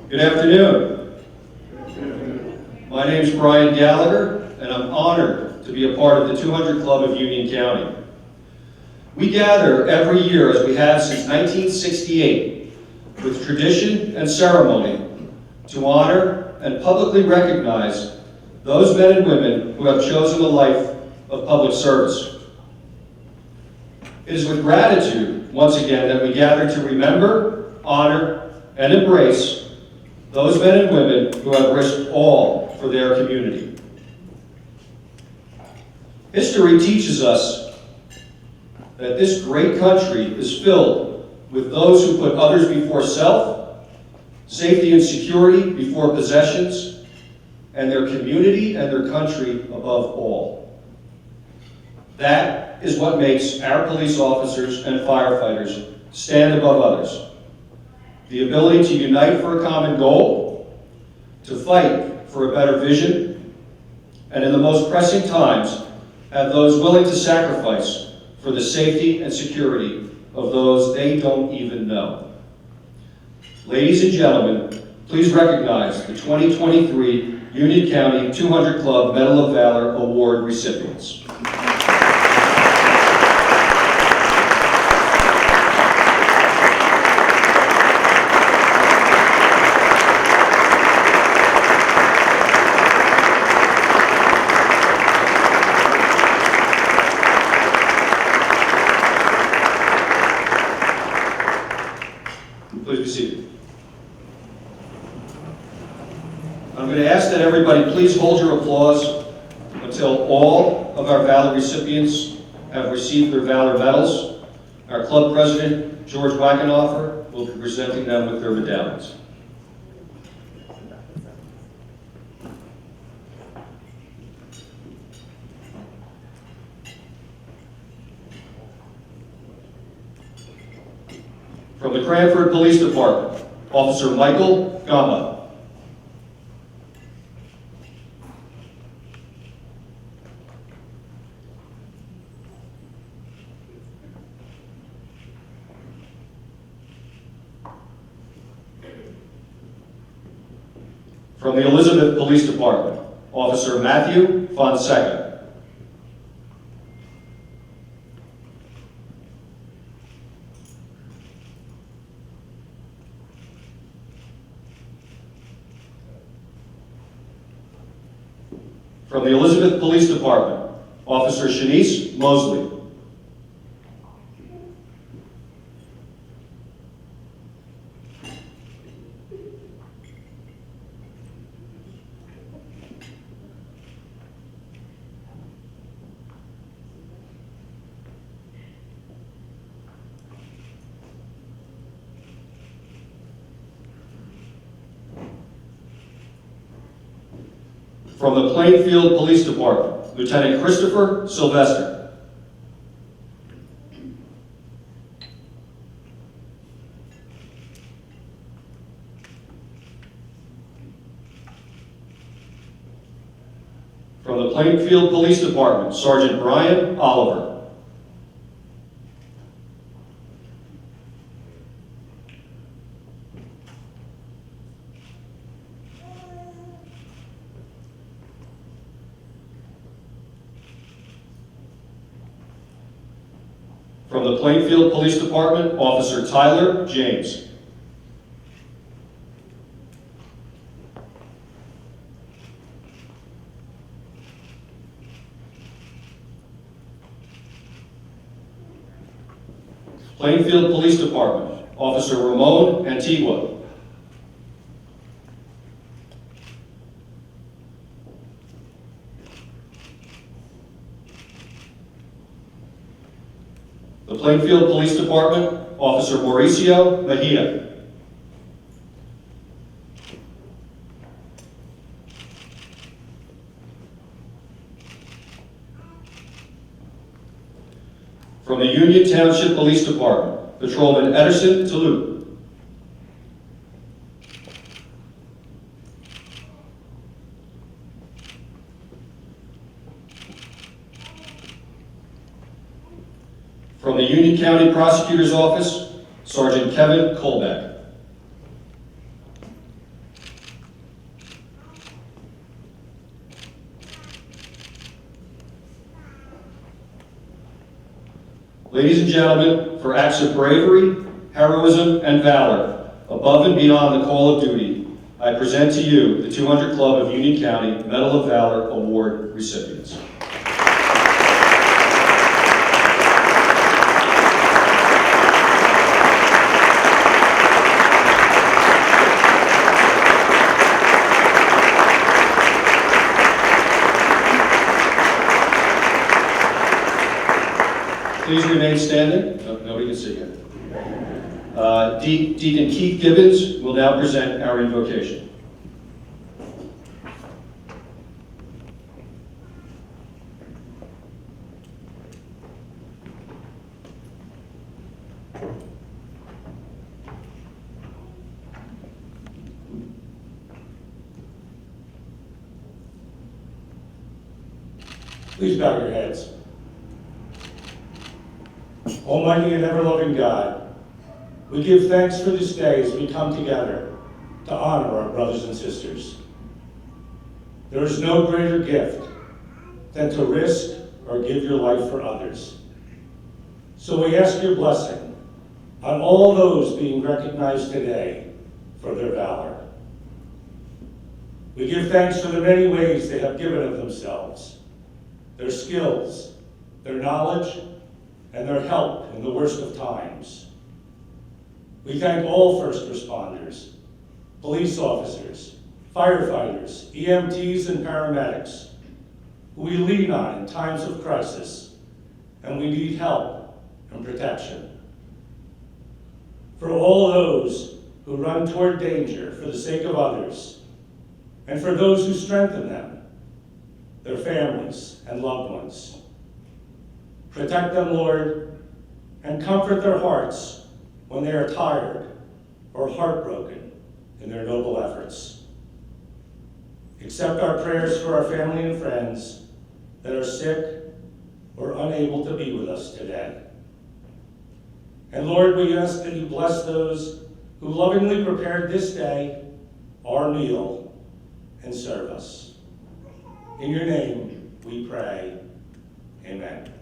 Good afternoon. My name is Brian Gallagher, and I'm honored to be a part of the 200 Club of Union County. We gather every year, as we have since 1968, with tradition and ceremony to honor and publicly recognize those men and women who have chosen a life of public service. It is with gratitude, once again, that we gather to remember, honor, and embrace those men and women who have risked all for their community. History teaches us that this great country is filled with those who put others before self, safety and security before possessions, and their community and their country above all. That is what makes our police officers and firefighters stand above others. The ability to unite for a common goal, to fight for a better vision, and in the most pressing times, have those willing to sacrifice for the safety and security of those they don't even know. Ladies and gentlemen, please recognize the 2023 Union County 200 Club Medal of Valor Award recipients. Please be seated. I'm going to ask that everybody please hold your applause until all of our Valor recipients have received their Valor medals. Our club president, George Wackenhofer, will be presenting them with their medallions. From the Cranford Police Department, Officer Michael Gama. From the Elizabeth Police Department, Officer Matthew Fonseca. From the Elizabeth Police Department, Officer Shanice Mosley. From the Plainfield Police Department, Lieutenant Christopher Sylvester. From the Plainfield Police Department, Sergeant Brian Oliver. From the Plainfield Police Department, Officer Tyler James. Plainfield Police Department, Officer Ramon Antigua. The Plainfield Police Department, Officer Mauricio Mejia. From the Union Township Police Department, Patrolman Ederson Toulouse. From the Union County Prosecutor's Office, Sergeant Kevin Colbeck. Ladies and gentlemen, for acts of bravery, heroism, and valor, above and beyond the call of duty, I present to you the 200 Club of Union County Medal of Valor Award recipients. Please remain standing. Oh, nobody can see you. Deacon Keith Gibbons will now present our invocation. Please bow your heads. Almighty and ever-loving God, we give thanks for this day as we come together to honor our brothers and sisters. There is no greater gift than to risk or give your life for others. So we ask your blessing on all those being recognized today for their valor. We give thanks for the many ways they have given of themselves, their skills, their knowledge, and their help in the worst of times. We thank all first responders, police officers, firefighters, EMTs, and paramedics, who we lean on in times of crisis, and we need help and protection. For all those who run toward danger for the sake of others, and for those who strengthen them, their families and loved ones. Protect them, Lord, and comfort their hearts when they are tired or heartbroken in their noble efforts. Accept our prayers for our family and friends that are sick or unable to be with us today. And Lord, we ask that you bless those who lovingly prepared this day, our meal, and serve us. In your name we pray, amen.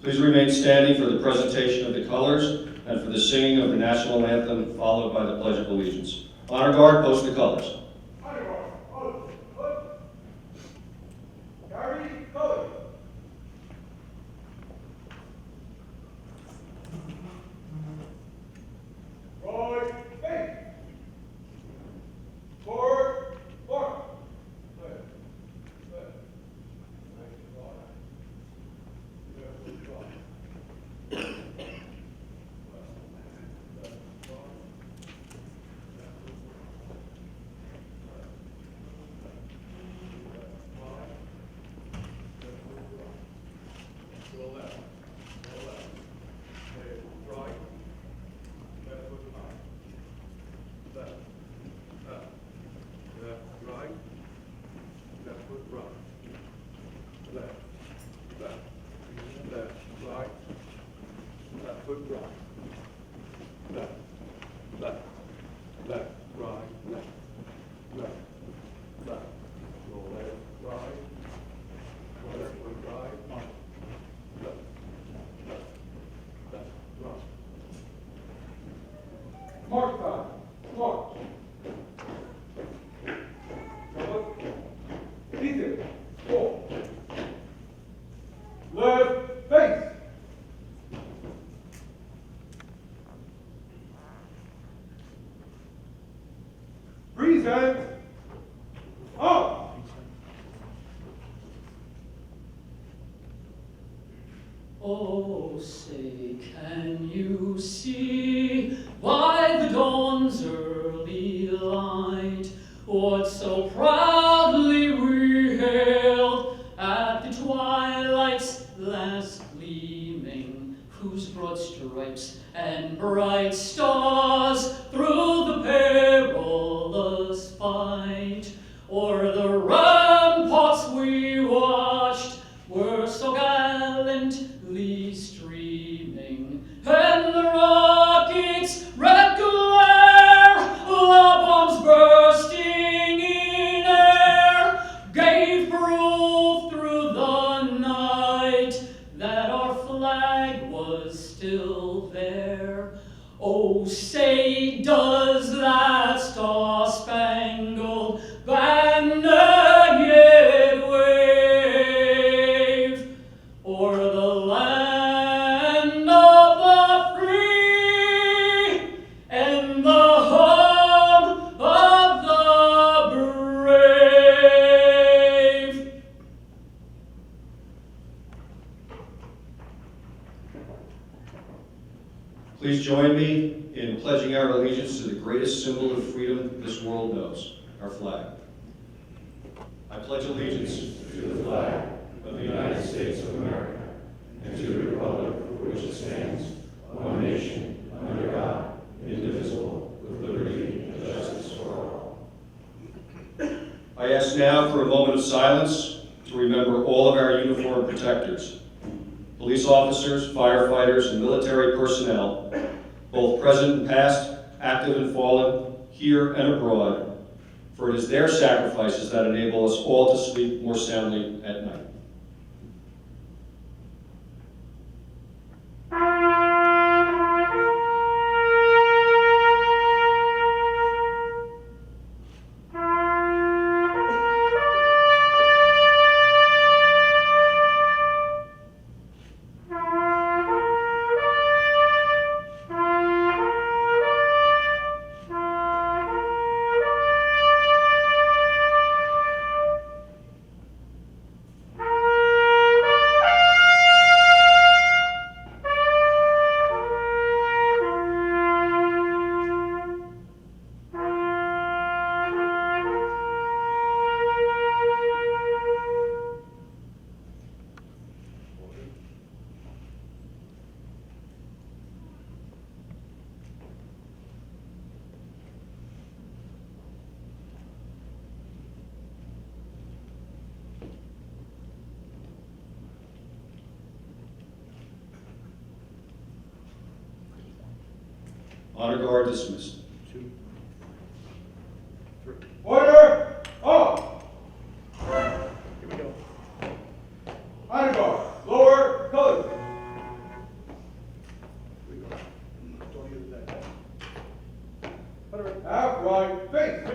Please remain standing for the presentation of the colors and for the singing of the national anthem, followed by the Pledge of Allegiance. Honor Guard, post the colors. Honor Guard, post. Carry colors. Right, face. Forward, march. Oh, say, can you see by the dawn's early light what so proudly we hailed at the twilight's last gleaming, whose broad stripes and bright stars through the perilous fight o'er the ramparts we watched were so gallantly streaming, and the rockets' red glare, the bombs bursting in air, gave proof through the night that our flag was still there. Oh, say, does that star-spangled banner yet wave o'er the land of the free and the home of the brave? Please join me in pledging our allegiance to the greatest symbol of freedom this world knows, our flag. I pledge allegiance to the flag of the United States of America and to the republic for which it stands, one nation, under God, indivisible, with liberty and justice for all. I ask now for a moment of silence to remember all of our uniformed protectors, police officers, firefighters, and military personnel, both present and past, active and fallen, here and abroad, for it is their sacrifices that enable us all to sleep more soundly at night. Honor guard dismissed. Order! Up! Here we go. Honor guard, lower colors. Half right face.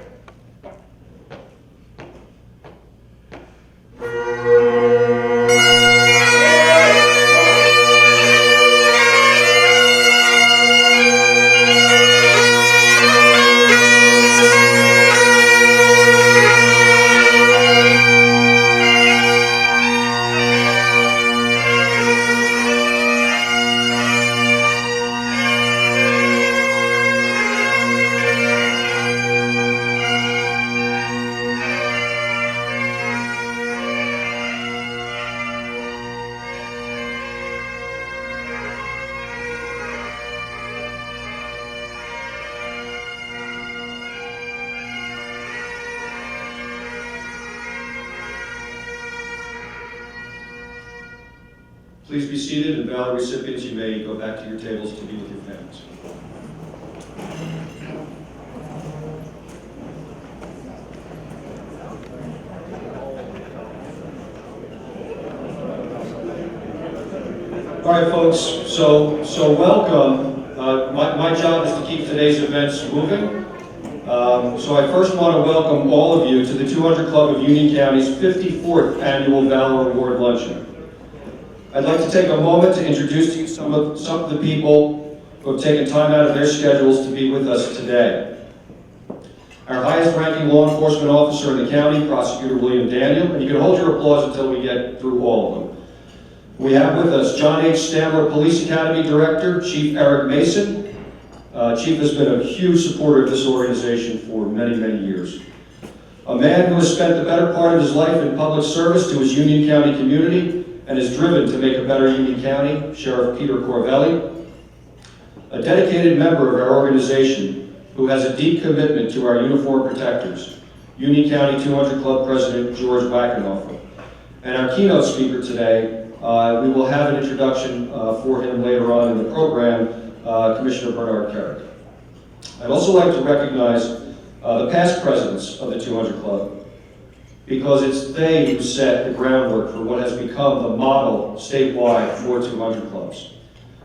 Please be seated, and Valor recipients, you may go back to your tables to be with your families. All right, folks, so welcome. My job is to keep today's events moving. So I first want to welcome all of you to the 200 Club of Union County's 54th Annual Valor Award Luncheon. I'd like to take a moment to introduce to you some of the people who have taken time out of their schedules to be with us today. Our highest ranking law enforcement officer in the county, Prosecutor William Daniel, and you can hold your applause until we get through all of them. We have with us John H. Stamler, Police Academy Director, Chief Eric Mason. Chief has been a huge supporter of this organization for many, many years. A man who has spent the better part of his life in public service to his Union County community and is driven to make a better Union County, Sheriff Peter Corvelli. A dedicated member of our organization who has a deep commitment to our uniform protectors, Union County 200 Club President George Wackenhofer. And our keynote speaker today, we will have an introduction for him later on in the program, Commissioner Bernard Carrick. I'd also like to recognize the past presidents of the 200 Club, because it's they who set the groundwork for what has become the model statewide for 200 clubs.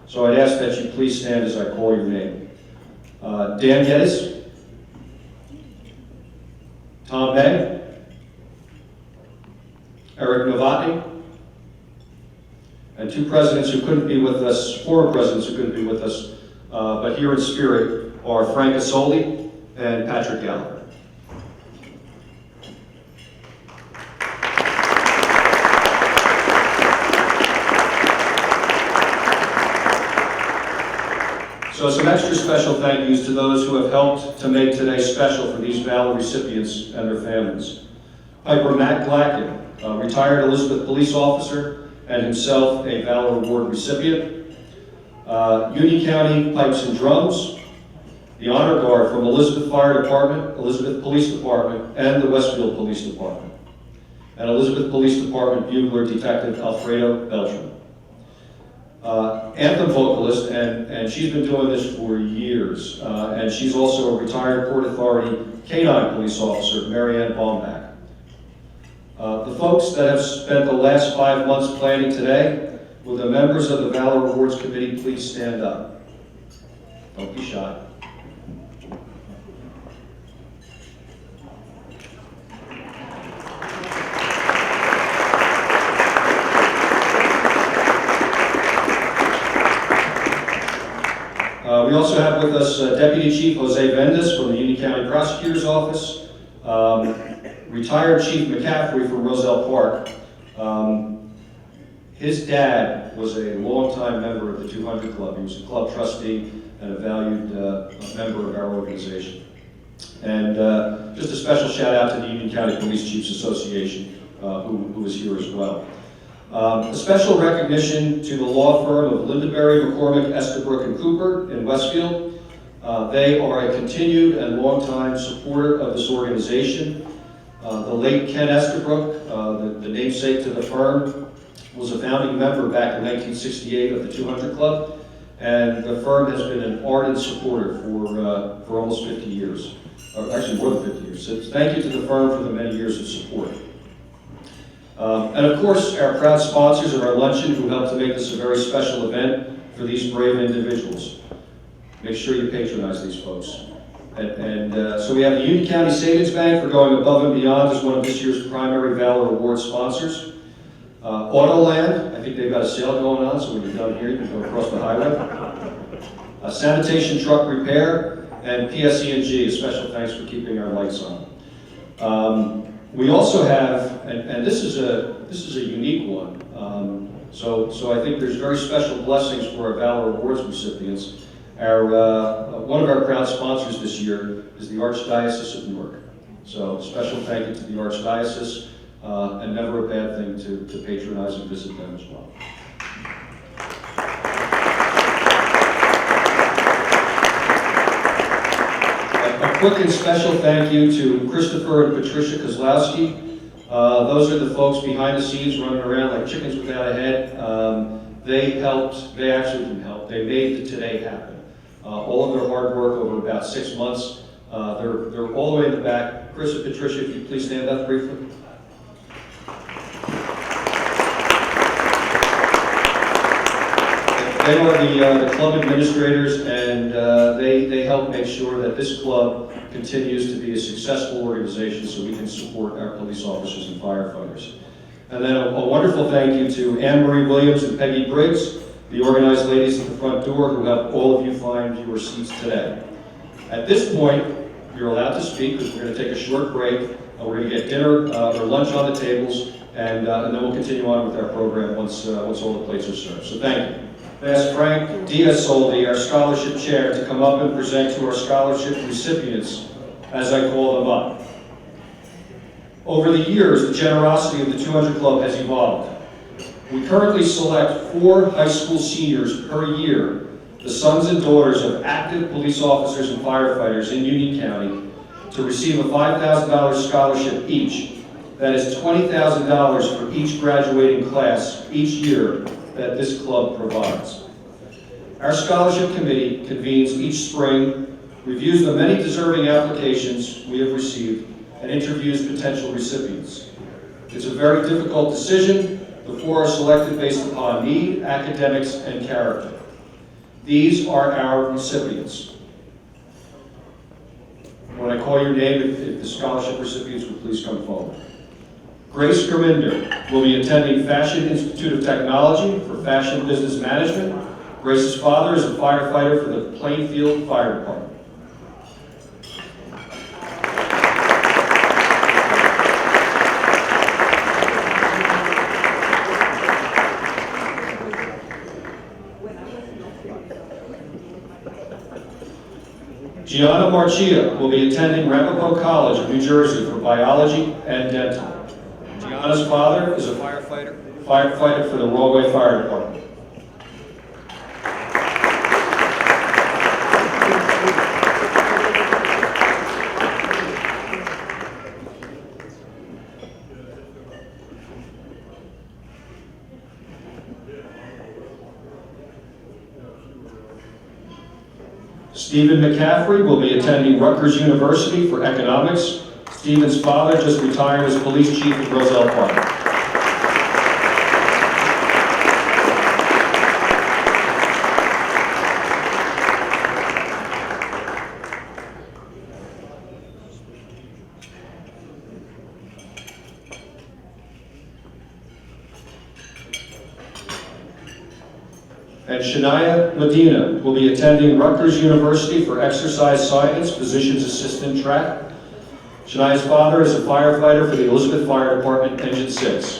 So I'd ask that you please stand as I call your name. Dan Geddes, Tom May, Eric Novotny, and two presidents who couldn't be with us, former presidents who couldn't be with us, but here in spirit are Frank Asoli and Patrick Gallagher. So some extra special thank yous to those who have helped to make today special for these Valor recipients and their families. Piper Matt Glacken, a retired Elizabeth police officer and himself a Valor Award recipient. Union County Pipes and Drums, the Honor Guard from Elizabeth Fire Department, Elizabeth Police Department, and the Westfield Police Department. And Elizabeth Police Department Bugler Detective Alfredo Beltran. Anthem vocalist, and she's been doing this for years, and she's also a retired Port Authority Canine Police Officer, Marianne Baumbach. The folks that have spent the last 5 months planning today, will the members of the Valor Awards Committee please stand up? Don't be shy. We also have with us Deputy Chief Jose Vendas from the Union County Prosecutor's Office, retired Chief McCaffrey from Roselle Park. His dad was a longtime member of the 200 Club. He was a club trustee and a valued member of our organization. And just a special shout out to the Union County Police Chiefs Association, who is here as well. A special recognition to the law firm of Lindenberry, McCormick, Estabrook, and Cooper in Westfield. They are a continued and longtime supporter of this organization. The late Ken Estabrook, the namesake to the firm, was a founding member back in 1968 of the 200 Club, and the firm has been an ardent supporter for almost 50 years, or actually more than 50 years. So thank you to the firm for the many years of support. And of course, our proud sponsors of our luncheon who helped to make this a very special event for these brave individuals. Make sure you patronize these folks. And so we have the Union County Savings Bank for going above and beyond as one of this year's primary Valor Award sponsors. Autoland, I think they've got a sale going on, so when you're done here, you can go across the highway. Sanitation Truck Repair, and PSE&G, a special thanks for keeping our lights on. We also have, and this is a unique one. So I think there's very special blessings for our Valor Awards recipients. One of our proud sponsors this year is the Archdiocese of Newark. So special thank you to the Archdiocese, and never a bad thing to patronize and visit them as well. A quick and special thank you to Christopher and Patricia Kozlowski. Those are the folks behind the scenes running around like chickens without a head. They actually can help. They made the today happen. All of their hard work over about 6 months. They're all the way in the back. Chris and Patricia, if you please stand up briefly. They are the club administrators, and they help make sure that this club continues to be a successful organization so we can support our police officers and firefighters. And then a wonderful thank you to Anne Marie Williams and Peggy Briggs, the organized ladies at the front door who helped all of you find your seats today. At this point, you're allowed to speak because we're going to take a short break. We're going to get dinner or lunch on the tables. and then we'll continue on with our program once all the plates are served. So thank you. I ask Frank Diaz-Soldi, our scholarship chair, to come up and present to our scholarship recipients as I call them up. Over the years, the generosity of the 200 Club has evolved. We currently select 4 high school seniors per year, the sons and daughters of active police officers and firefighters in Union County, to receive a $5,000 scholarship each. That is $20,000 for each graduating class each year that this club provides. Our scholarship committee convenes each spring, reviews the many deserving applications we have received, and interviews potential recipients. It's a very difficult decision. The 4 are selected based upon need, academics, and character. These are our recipients. When I call your name, if the scholarship recipients would please come forward. Grace Gurminder will be attending Fashion Institute of Technology for Fashion Business Management. Grace's father is a firefighter for the Plainfield Fire Department. Gianna Marchia will be attending Ramapo College of New Jersey for biology and dental. Gianna's father is a firefighter for the Rawway Fire Department. Stephen McCaffrey will be attending Rutgers University for economics. Stephen's father just retired as police chief at Roselle Park. And Shania Medina will be attending Rutgers University for exercise science, physician's assistant track. Shania's father is a firefighter for the Elizabeth Fire Department, Engine 6.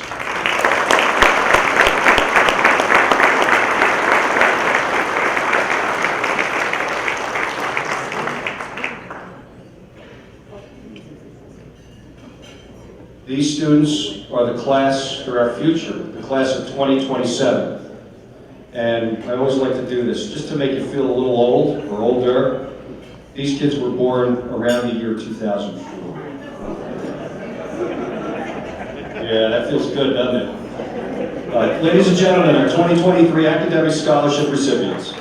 These students are the class for our future, the class of 2027. And I always like to do this, just to make you feel a little old or older. These kids were born around the year 2004. Yeah, that feels good, doesn't it? Ladies and gentlemen, our 2023 academic scholarship recipients.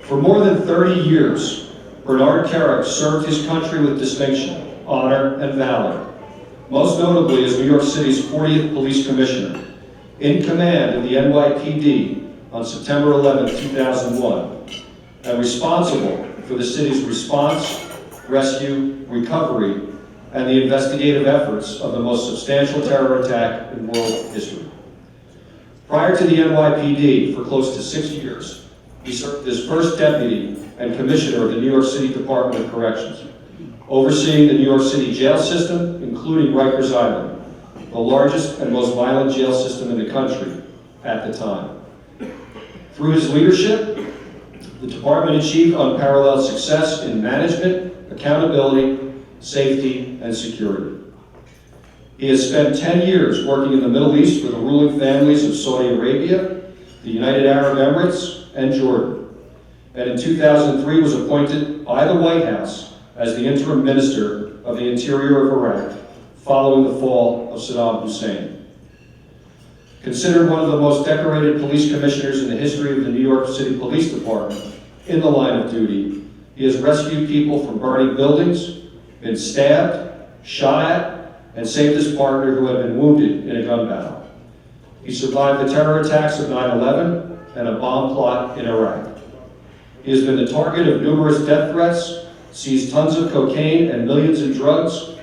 For more than 30 years, Bernard Carrick served his country with distinction, honor, and valor, most notably as New York City's 40th Police Commissioner, in command of the NYPD on September 11, 2001, and responsible for the city's response, rescue, recovery, and the investigative efforts of the most substantial terror attack in world history. Prior to the NYPD, for close to 6 years, he served as first deputy and commissioner of the New York City Department of Corrections, overseeing the New York City jail system, including Rikers Island, the largest and most violent jail system in the country at the time. Through his leadership, the department achieved unparalleled success in management, accountability, safety, and security. He has spent 10 years working in the Middle East for the ruling families of Saudi Arabia, the United Arab Emirates, and Jordan, and in 2003 was appointed by the White House as the interim minister of the Interior of Iraq following the fall of Saddam Hussein. Considered one of the most decorated police commissioners in the history of the New York City Police Department in the line of duty, he has rescued people from burning buildings, been stabbed, shot at, and saved his partner who had been wounded in a gun battle. He survived the terror attacks of 9/11 and a bomb plot in Iraq. He has been the target of numerous death threats, seized tons of cocaine and millions in drugs,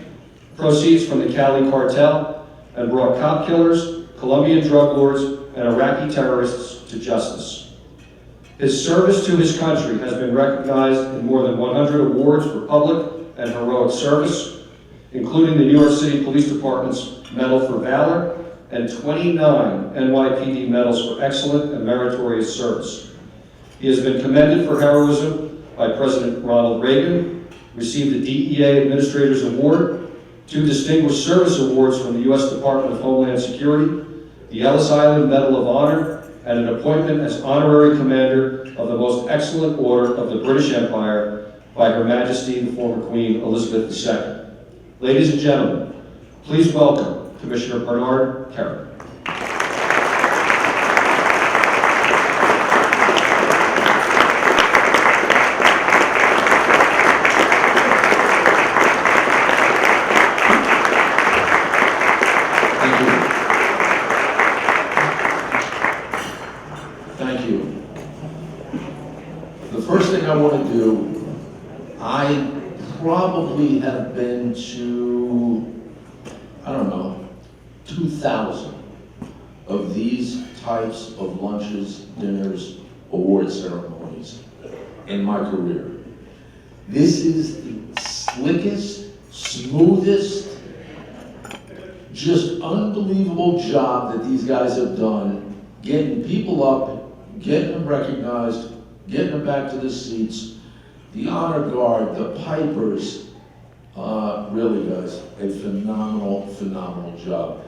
proceeds from the Cali cartel, and brought cop killers, Colombian drug lords, and Iraqi terrorists to justice. His service to his country has been recognized in more than 100 awards for public and heroic service, including the New York City Police Department's Medal for Valor and 29 NYPD medals for excellent and meritorious service. He has been commended for heroism by President Ronald Reagan, received the DEA Administrator's Award, 2 Distinguished Service Awards from the U.S. Department of Homeland Security, the Ellis Island Medal of Honor, and an appointment as Honorary Commander of the Most Excellent Order of the British Empire by Her Majesty the former Queen Elizabeth II. Ladies and gentlemen, please welcome Commissioner Bernard Kerrick. Thank you. The first thing I want to do, I probably have been to, 2,000 of these types of lunches, dinners, award ceremonies in my career. This is the slickest, smoothest, just unbelievable job that these guys have done, getting people up, getting them recognized, getting them back to the seats, the honor guard, the pipers, really guys, a phenomenal, phenomenal job.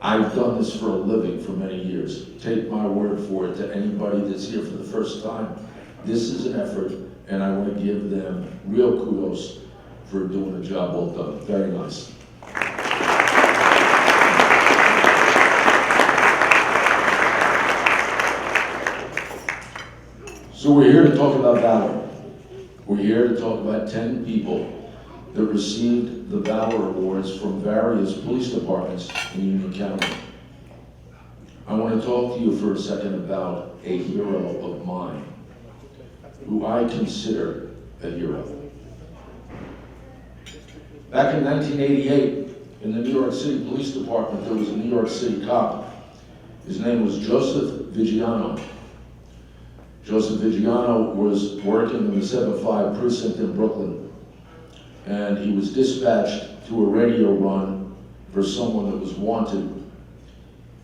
I've done this for a living for many years. Take my word for it to anybody that's here for the first time. This is an effort, and I want to give them real kudos for doing a job well done. Very nice. So we're here to talk about Valor. We're here to talk about 10 people that received the Valor Awards from various police departments in Union County. I want to talk to you for a second about a hero of mine, who I consider a hero. Back in 1988, in the New York City Police Department, there was a New York City cop. His name was Joseph Viggiano. Joseph Viggiano was working in the 7-5 precinct in Brooklyn, and he was dispatched to a radio run for someone that was wanted.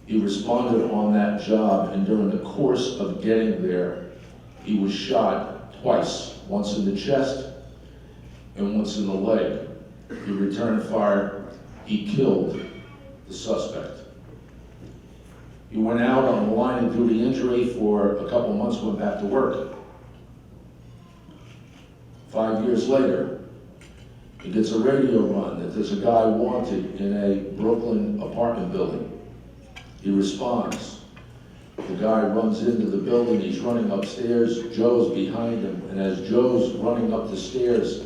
He responded on that job, and during the course of getting there, he was shot twice, once in the chest and once in the leg. He returned fire. He killed the suspect. He went out on a line of duty injury for a couple months, went back to work. 5 years later, he gets a radio run that there's a guy wanted in a Brooklyn apartment building. He responds. The guy runs into the building, he's running upstairs, Joe's behind him, and as Joe's running up the stairs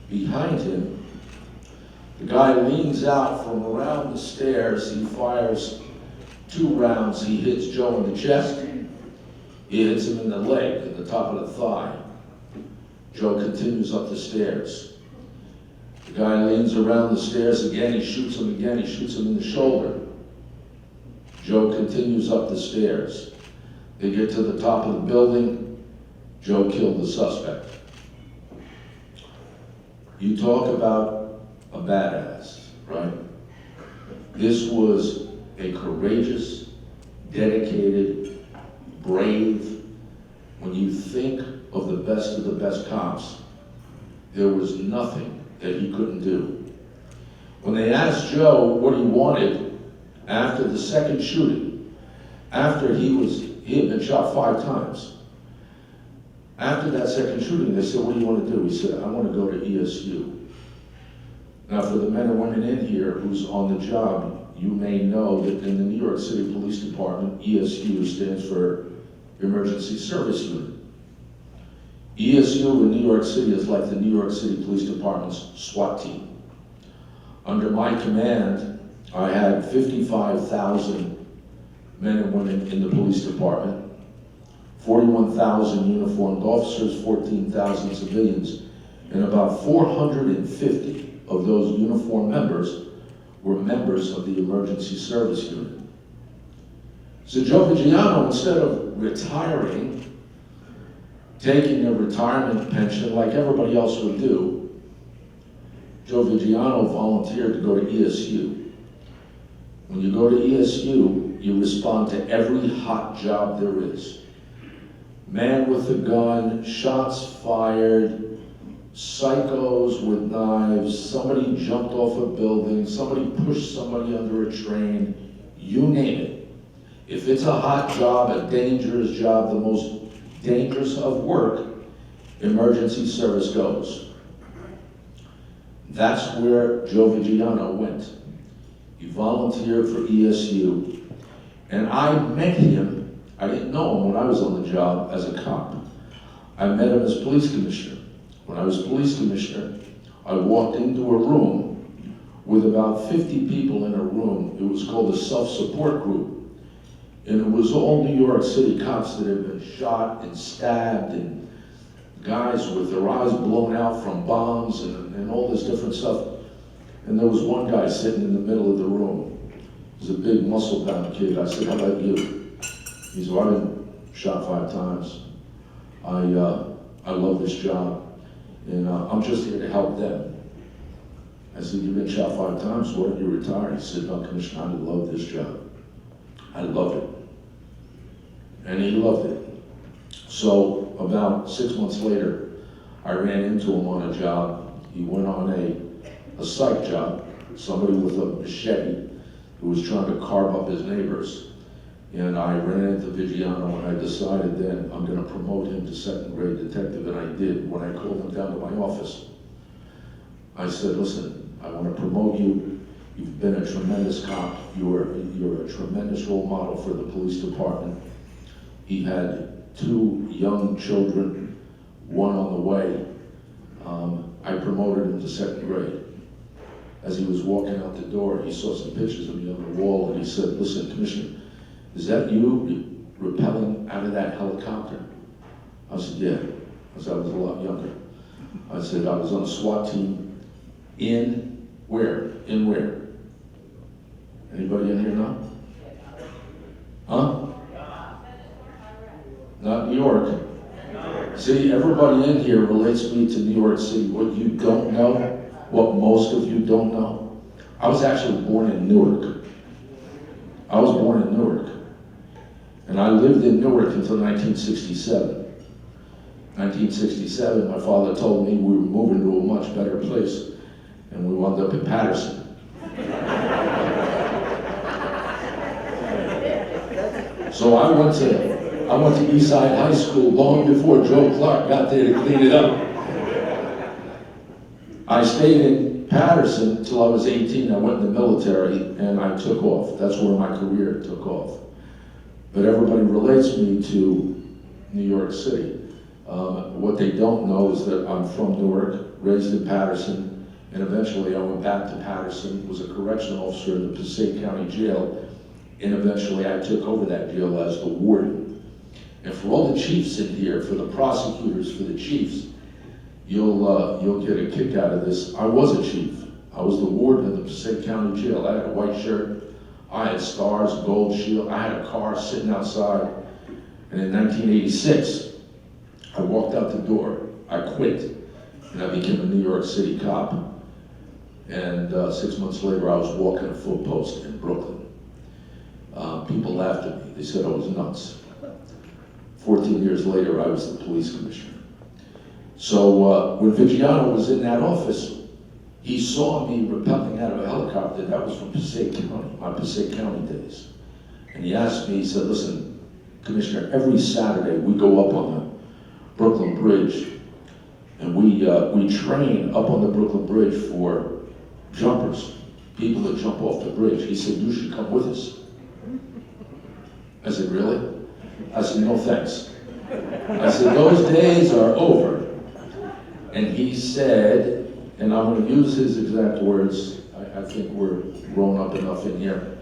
behind him, the guy leans out from around the stairs, he fires 2 rounds, he hits Joe in the chest, he hits him in the leg, at the top of the thigh. Joe continues up the stairs. The guy leans around the stairs again, he shoots him again, he shoots him in the shoulder. Joe continues up the stairs. They get to the top of the building, Joe killed the suspect. You talk about a badass, right? This was a courageous, dedicated, brave. When you think of the best cops, there was nothing that he couldn't do. When they asked Joe what he wanted after the second shooting, after he had been shot 5 times, after that second shooting, they said, what do you want to do? He said, I want to go to ESU. Now, for the men and women in here who's on the job, you may know that in the New York City Police Department, ESU stands for Emergency Service Unit. ESU in New York City is like the New York City Police Department's SWAT team. Under my command, I had 55,000 men and women in the police department, 41,000 uniformed officers, 14,000 civilians, and about 450 of those uniformed members were members of the Emergency Service Unit. So Joe Viggiano, instead of retiring taking a retirement pension like everybody else would do, Joe Vigiano volunteered to go to ESU. When you go to ESU, you respond to every hot job there is. Man with a gun, shots fired, psychos with knives, somebody jumped off a building, somebody pushed somebody under a train, you name it. If it's a hot job, a dangerous job, the most dangerous of work, emergency service goes. That's where Joe Vigiano went. He volunteered for ESU, and I met him. I didn't know him when I was on the job as a cop. I met him as police commissioner. When I was police commissioner, I walked into a room with about 50 people in a room. It was called a self-support group. And it was all New York City cops that had been shot and stabbed, and guys with their eyes blown out from bombs and all this different stuff. And there was one guy sitting in the middle of the room. He was a big muscle-bound kid. I said, "How about you?" He said, "Well, I've been shot 5 times. I love this job, and I'm just here to help them." I said, "You've been shot 5 times, why don't you retire?" He said, "No, Commissioner, I love this job. I loved it." And he loved it. So about 6 months later, I ran into him on a job. He went on a psych job, somebody with a machete who was trying to carve up his neighbors. And I ran into Vigiano, and I decided then I'm gonna promote him to 2nd grade detective, and I did. When I called him down to my office, I said, "Listen, I wanna promote you. You've been a tremendous cop. You're a tremendous role model for the police department." He had 2 young children, 1 on the way. I promoted him to 2nd grade. As he was walking out the door, he saw some pictures of me on the wall, and he said, "Listen, Commissioner, is that you rappelling out of that helicopter?" I said, "Yeah," because I was a lot younger. I said, "I was on a SWAT team in where? In where? Anybody in here now? Huh? Not New York. See, everybody in here relates me to New York City. What you don't know, what most of you don't know, I was actually born in Newark. I was born in Newark. And I lived in Newark until 1967. 1967, my father told me we were moving to a much better place, and we wound up in Patterson. So I went to Eastside High School long before Joe Clark got there to clean it up. I stayed in Patterson until I was 18. I went in the military, and I took off. That's where my career took off. But everybody relates me to New York City. What they don't know is that I'm from Newark, raised in Patterson, and eventually I went back to Patterson, was a correctional officer in the Passaic County Jail, and eventually I took over that jail as the warden. And for all the chiefs in here, for the prosecutors, for the chiefs, you'll get a kick out of this. I was a chief. I was the warden of the Passaic County Jail. I had a white shirt. I had stars, gold shield. I had a car sitting outside. And in 1986, I walked out the door. I quit, and I became a New York City cop. And 6 months later, I was walking a foot post in Brooklyn. People laughed at me. They said I was nuts. 14 years later, I was the police commissioner. So when Vigiano was in that office, he saw me rappelling out of a helicopter. That was from Passaic County, my Passaic County days. And he asked me, he said, "Listen, Commissioner, every Saturday we go up on the Brooklyn Bridge, and we train up on the Brooklyn Bridge for jumpers, people that jump off the bridge." He said, "You should come with us." I said, "Really?" I said, "No thanks." I said, "Those days are over." And he said, and I'm going to use his exact words, I think we're grown up enough in here.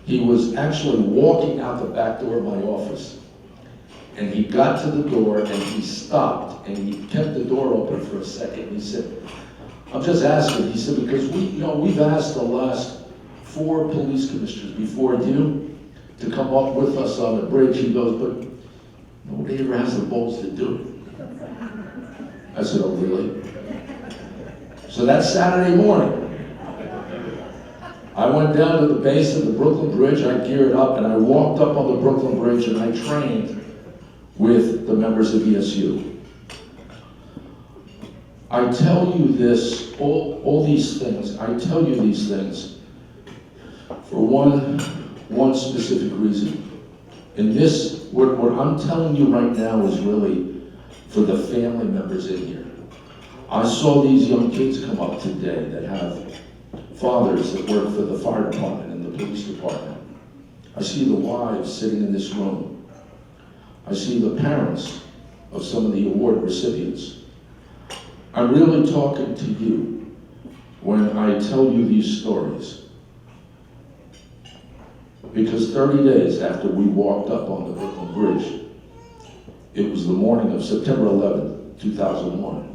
He was actually walking out the back door of my office, and he got to the door and he stopped and he kept the door open for a second. He said, "I'm just asking," he said, "because we've asked the last 4 police commissioners before you to come up with us on the bridge." He goes, "But nobody ever has the balls to do it." I said, oh, really? So that Saturday morning, I went down to the base of the Brooklyn Bridge, I geared up, and I walked up on the Brooklyn Bridge and I trained with the members of ESU. I tell you this, all these things, I tell you these things for one specific reason. And this, what I'm telling you right now is really for the family members in here. I saw these young kids come up today that have fathers that work for the fire department and the police department. I see the wives sitting in this room. I see the parents of some of the award recipients. I'm really talking to you when I tell you these stories. Because 30 days after we walked up on the Brooklyn Bridge, it was the morning of September 11, 2001.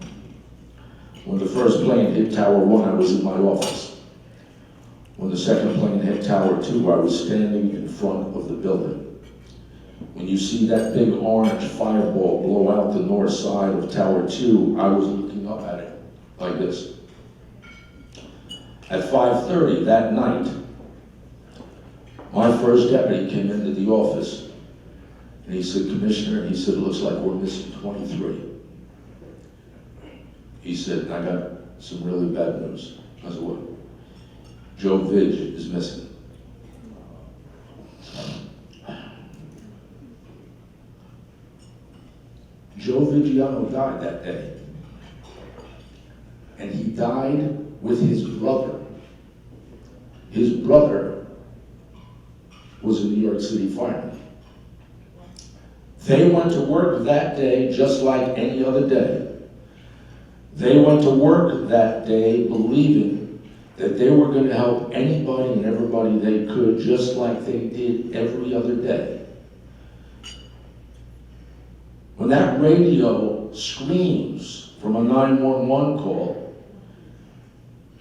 When the first plane hit Tower 1, I was in my office. When the second plane hit Tower 2, I was standing in front of the building. When you see that big orange fireball blow out the north side of Tower 2, I was looking up at it like this. At 5:30 that night, my first deputy came into the office and he said, Commissioner, he said, it looks like we're missing 23. He said, I got some really bad news. I said, what? Joe Vidge is missing. Joe Vigiano died that day. And he died with his brother. His brother was a New York City fireman. They went to work that day just like any other day. They went to work that day believing that they were going to help anybody and everybody they could, just like they did every other day. When that radio screams from a 911 call,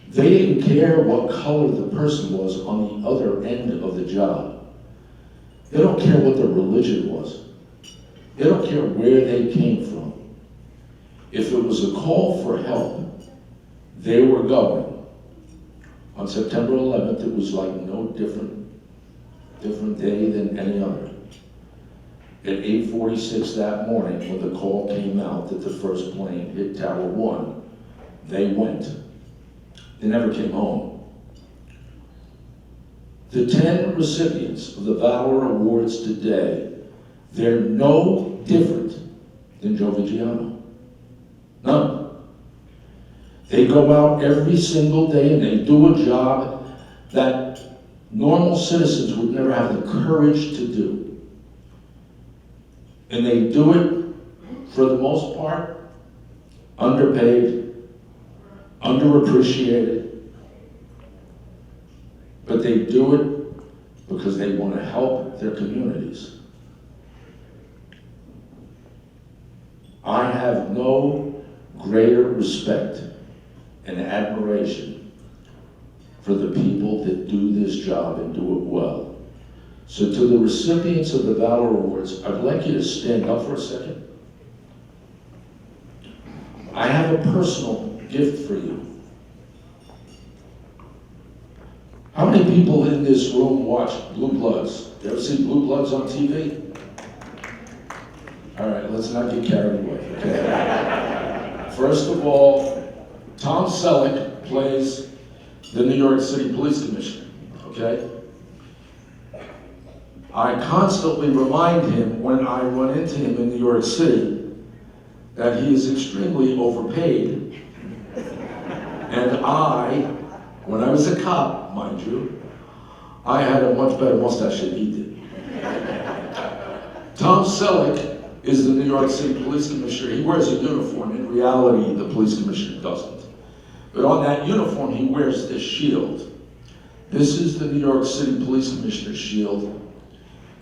they didn't care what color the person was on the other end of the job. They don't care what their religion was. They don't care where they came from. If it was a call for help, they were going. On September 11th, it was like no different day than any other. At 8:46 that morning, when the call came out that the first plane hit Tower 1, they went. They never came home. The 10 recipients of the Valor Awards today, they're no different than Joe Vigiano. None. They go out every single day and they do a job that normal citizens would never have the courage to do. And they do it, for the most part, underpaid, underappreciated. But they do it because they want to help their communities. I have no greater respect and admiration for the people that do this job and do it well. So to the recipients of the Valor Awards, I'd like you to stand up for a second. I have a personal gift for you. How many people in this room watch Blue Bloods? You ever see Blue Bloods on TV? All right, let's not get carried away, okay? First of all, Tom Selleck plays the New York City Police Commissioner, okay? I constantly remind him when I run into him in New York City that he is extremely overpaid. And when I was a cop, mind you, I had a much better mustache than he did. Tom Selleck is the New York City Police Commissioner. He wears a uniform. In reality, the police commissioner doesn't. But on that uniform, he wears this shield. This is the New York City Police Commissioner's shield,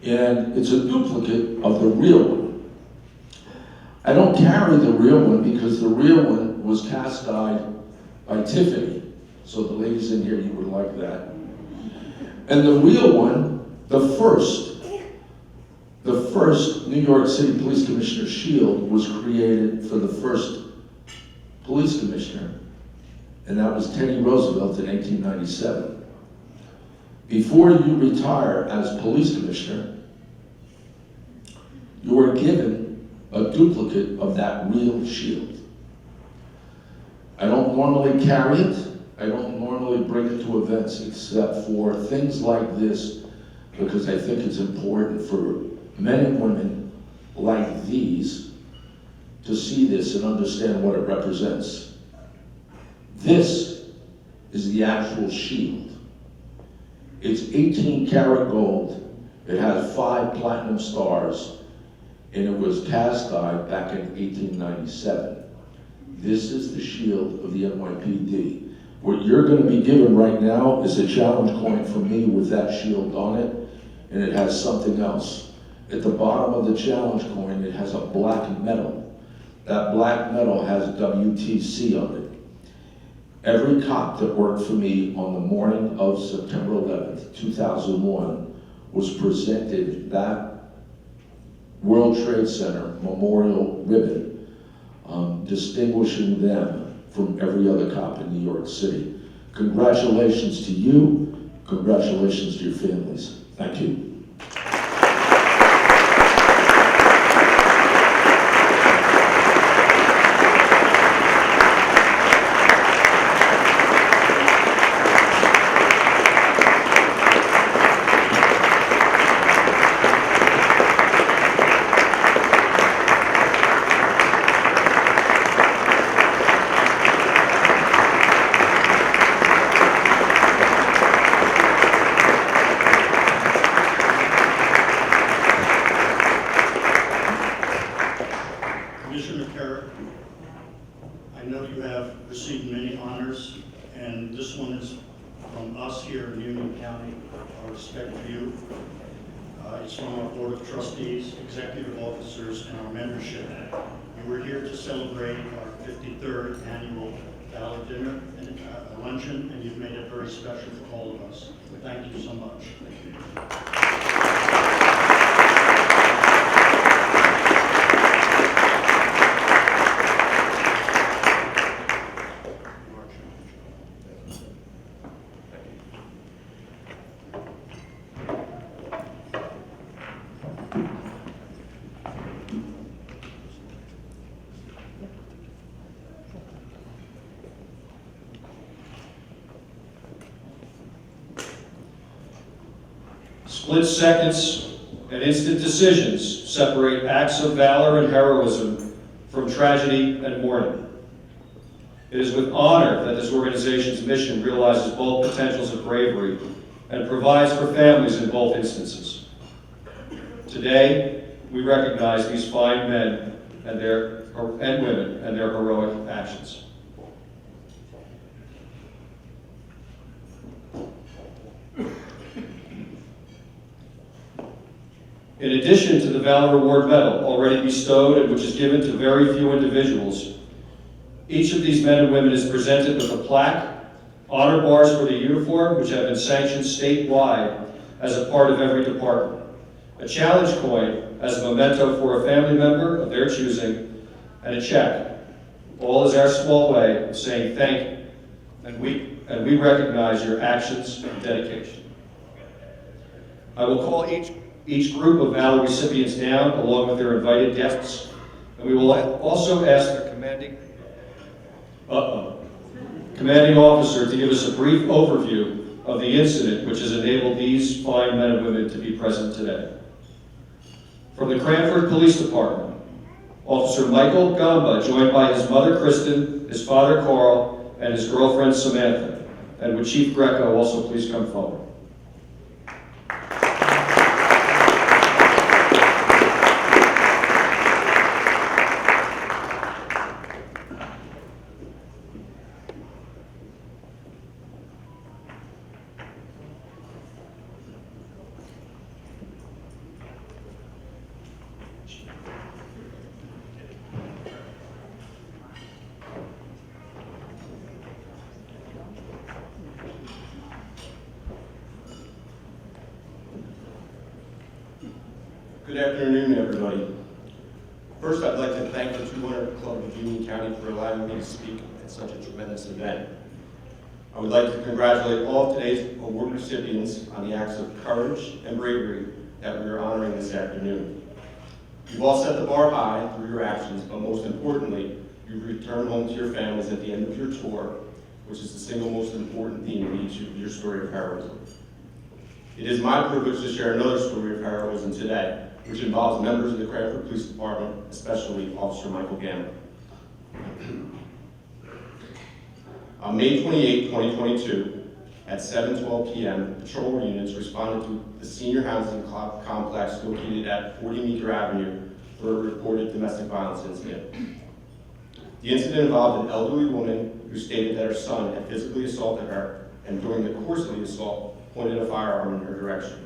and it's a duplicate of the real one. I don't carry the real one because the real one was cast-dyed by Tiffany. So the ladies in here, you would like that. And the real one, the first The first New York City Police Commissioner Shield was created for the first police commissioner, and that was Teddy Roosevelt in 1897. Before you retire as police commissioner, you are given a duplicate of that real shield. I don't normally carry it. I don't normally bring it to events except for things like this, because I think it's important for men and women like these to see this and understand what it represents. This is the actual shield. It's 18 karat gold. It has 5 platinum stars, and it was cast iron back in 1897. This is the shield of the NYPD. What you're going to be given right now is a challenge coin from me with that shield on it, and it has something else. At the bottom of the challenge coin, it has a black medal. That black medal has WTC on it. Every cop that worked for me on the morning of September 11th, 2001, was presented that World Trade Center memorial ribbon, distinguishing them from every other cop in New York City. Congratulations to you. Congratulations to your families. Thank you. Commissioner Carrick, I know you have received many honors, and this one is from us here in Union County, our respect for you. It's from our Board of Trustees, executive officers, and our membership. You were here to celebrate our 53rd annual Valor dinner and luncheon, and you've made it very special for all of us. Thank you so much. Split seconds and instant decisions separate acts of valor and heroism from tragedy and mourning. It is with honor that this organization's mission realizes both potentials of bravery and provides for families in both instances. Today, we recognize these fine men and women and their heroic actions. In addition to the Valor Award Medal already bestowed and which is given to very few individuals, each of these men and women is presented with a plaque, honor bars for the uniform, which have been sanctioned statewide as a part of every department, a challenge coin as a memento for a family member of their choosing, and a check, all as our small way of saying thank you, and we recognize your actions and dedication. I will call each group of Valor recipients down along with their invited guests, and we will also ask their commanding officer to give us a brief overview of the incident which has enabled these fine men and women to be present today. From the Cranford Police Department, Officer Michael Gamba, joined by his mother Kristen, his father Carl, and his girlfriend Samantha. And would Chief Greco also please come forward? Good afternoon, everybody. First, I'd like to thank the 200 Club of Union County for allowing me to speak at such a tremendous event. I would like to congratulate all of today's award recipients on the acts of courage and bravery that we are honoring this afternoon. You've all set the bar high through your actions, but most importantly, you've returned home to your families at the end of your tour, which is the single most important theme in each of your story of heroism. It is my privilege to share another story of heroism today, which involves members of the Cranford Police Department, especially Officer Michael Gamble. On May 28, 2022, at 7:12 p.m., patrol units responded to the senior housing complex located at 40 Meeker Avenue for a reported domestic violence incident. The incident involved an elderly woman who stated that her son had physically assaulted her, and during the course of the assault, pointed a firearm in her direction.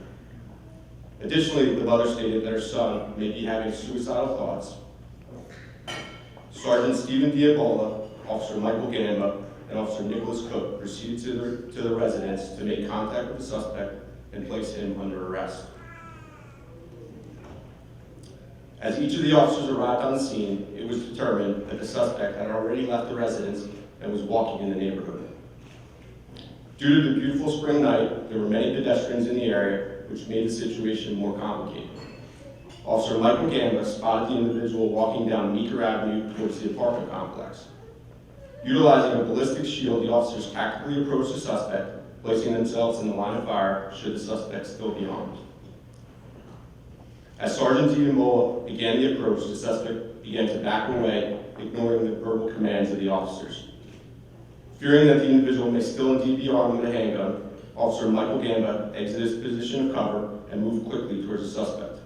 Additionally, the mother stated that her son may be having suicidal thoughts. Sergeant Stephen Diabola, Officer Michael Gamba, and Officer Nicholas Cook proceeded to the residence to make contact with the suspect and place him under arrest. As each of the officers arrived on the scene, it was determined that the suspect had already left the residence and was walking in the neighborhood. Due to the beautiful spring night, there were many pedestrians in the area, which made the situation more complicated. Officer Michael Gamba spotted the individual walking down Meeker Avenue towards the apartment complex. Utilizing a ballistic shield, the officers tactically approached the suspect, placing themselves in the line of fire should the suspect still be armed. As Sergeant Diabola began the approach, the suspect began to back away, ignoring the verbal commands of the officers. Fearing that the individual may still indeed be armed with a handgun, Officer Michael Gamba exited his position of cover and moved quickly towards the suspect.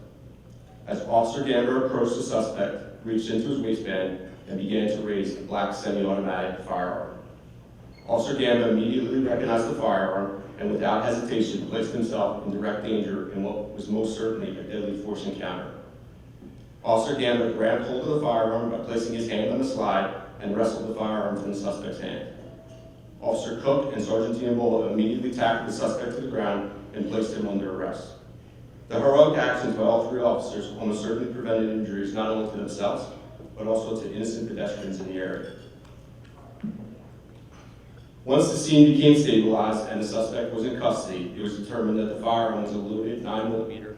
As Officer Gamba approached the suspect, reached into his waistband and began to raise a black semi-automatic firearm. Officer Gamba immediately recognized the firearm and without hesitation placed himself in direct danger in what was most certainly a deadly force encounter. Officer Gamba grabbed hold of the firearm by placing his hand on the slide and wrestled the firearm from the suspect's hand. Officer Cook and Sergeant Diabola immediately tackled the suspect to the ground and placed him under arrest. The heroic actions by all three officers almost certainly prevented injuries not only to themselves, but also to innocent pedestrians in the area. Once the scene became stabilized and the suspect was in custody, it was determined that the firearm was a loaded 9mm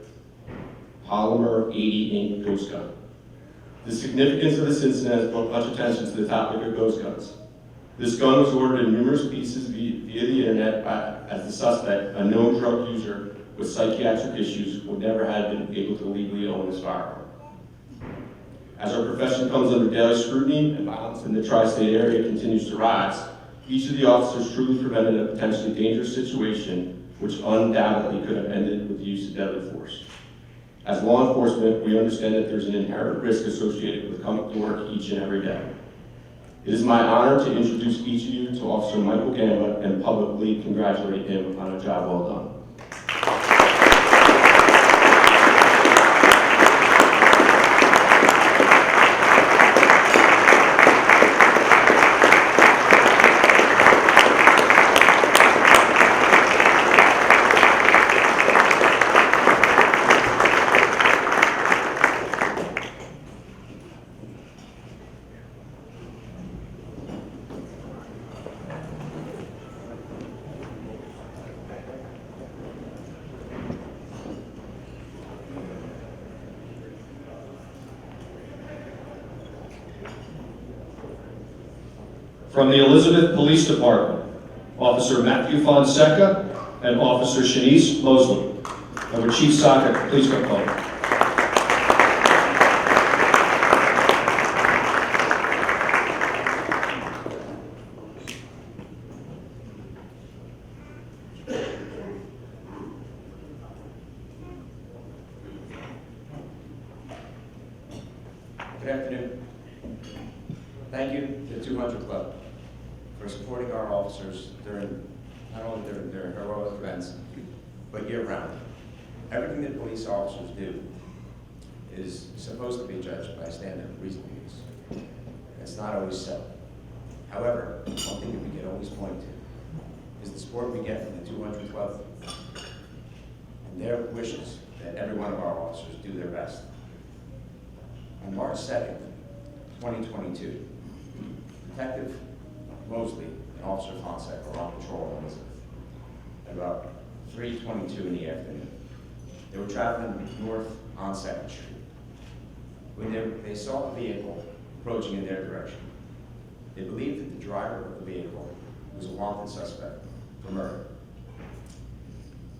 polymer 80 Inc ghost gun. The significance of this incident has brought much attention to the topic of ghost guns. This gun was ordered in numerous pieces via the internet as the suspect, a known drug user with psychiatric issues, would never have been able to legally own this firearm. As our profession comes under daily scrutiny and violence in the tri-state area continues to rise, each of the officers truly prevented a potentially dangerous situation which undoubtedly could have ended with the use of deadly force. As law enforcement, we understand that there's an inherent risk associated with coming to work each and every day. It is my honor to introduce each of you to Officer Michael Gamba and publicly congratulate him on a job well done. From the Elizabeth Police Department, Officer Matthew Fonseca and Officer Shanice Mosley. And would Chief Socket please come forward. Good afternoon. Thank you to the 200 Club for supporting our officers during, not only during their heroic events, but year-round. Everything that police officers do is supposed to be judged by a standard of reasonableness. It's not always so. However, one thing that we can always point to is the support we get from the 200 Club and their wishes that every one of our officers do their best. On March 2nd, 2022, Detective Mosley and Officer Fonseca were on patrol in Elizabeth at about 3:22 in the afternoon. They were traveling north on 2nd Street. When they saw the vehicle approaching in their direction, they believed that the driver of the vehicle was a wanted suspect for murder.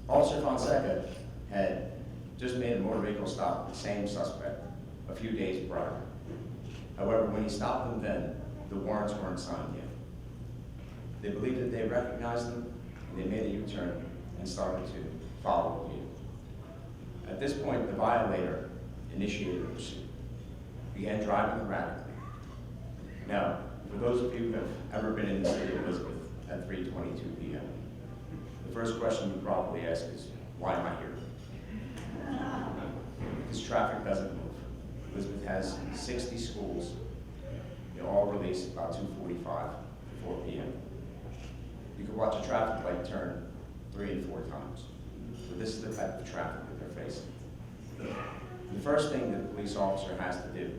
Officer Fonseca had just made a motor vehicle stop with the same suspect a few days prior. However, when he stopped them then, the warrants weren't signed yet. They believed that they recognized them, and they made a U-turn and started to follow the vehicle. At this point, the violator initiated a pursuit, began driving erratically. Now, for those of you who have ever been in the city of Elizabeth at 3:22 p.m., the first question you probably ask is, why am I here? Because traffic doesn't move. Elizabeth has 60 schools. They all release about 2:45 to 4 p.m. You can watch a traffic light turn 3 and 4 times. So this is the type of traffic that they're facing. The first thing that the police officer has to do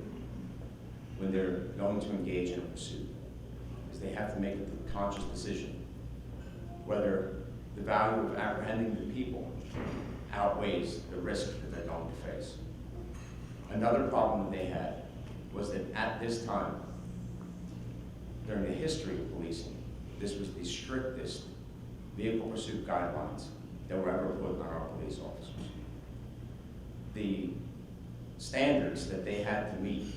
when they're going to engage in a pursuit is they have to make a conscious decision whether the value of apprehending the people outweighs the risk that they're going to face. Another problem that they had was that at this time, during the history of policing, this was the strictest vehicle pursuit guidelines that were ever put on our police officers. The standards that they had to meet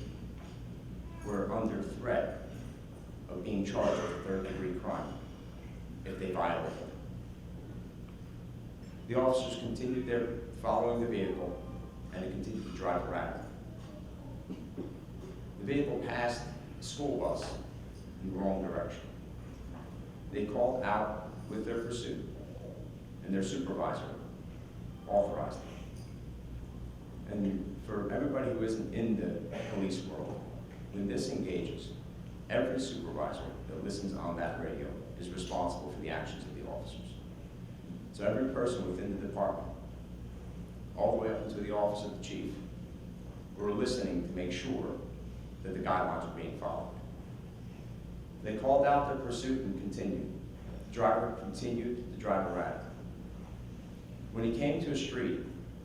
were under threat of being charged with a third-degree crime if they violated them. The officers continued their following the vehicle, and it continued to drive erratically. The vehicle passed a school bus in the wrong direction. They called out with their pursuit, and their supervisor authorized it. And for everybody who isn't in the police world, when this engages, every supervisor that listens on that radio is responsible for the actions of the officers. So every person within the department, all the way up to the office of the chief, were listening to make sure that the guidelines were being followed. They called out their pursuit and continued. The driver continued to drive erratically. When he came to a street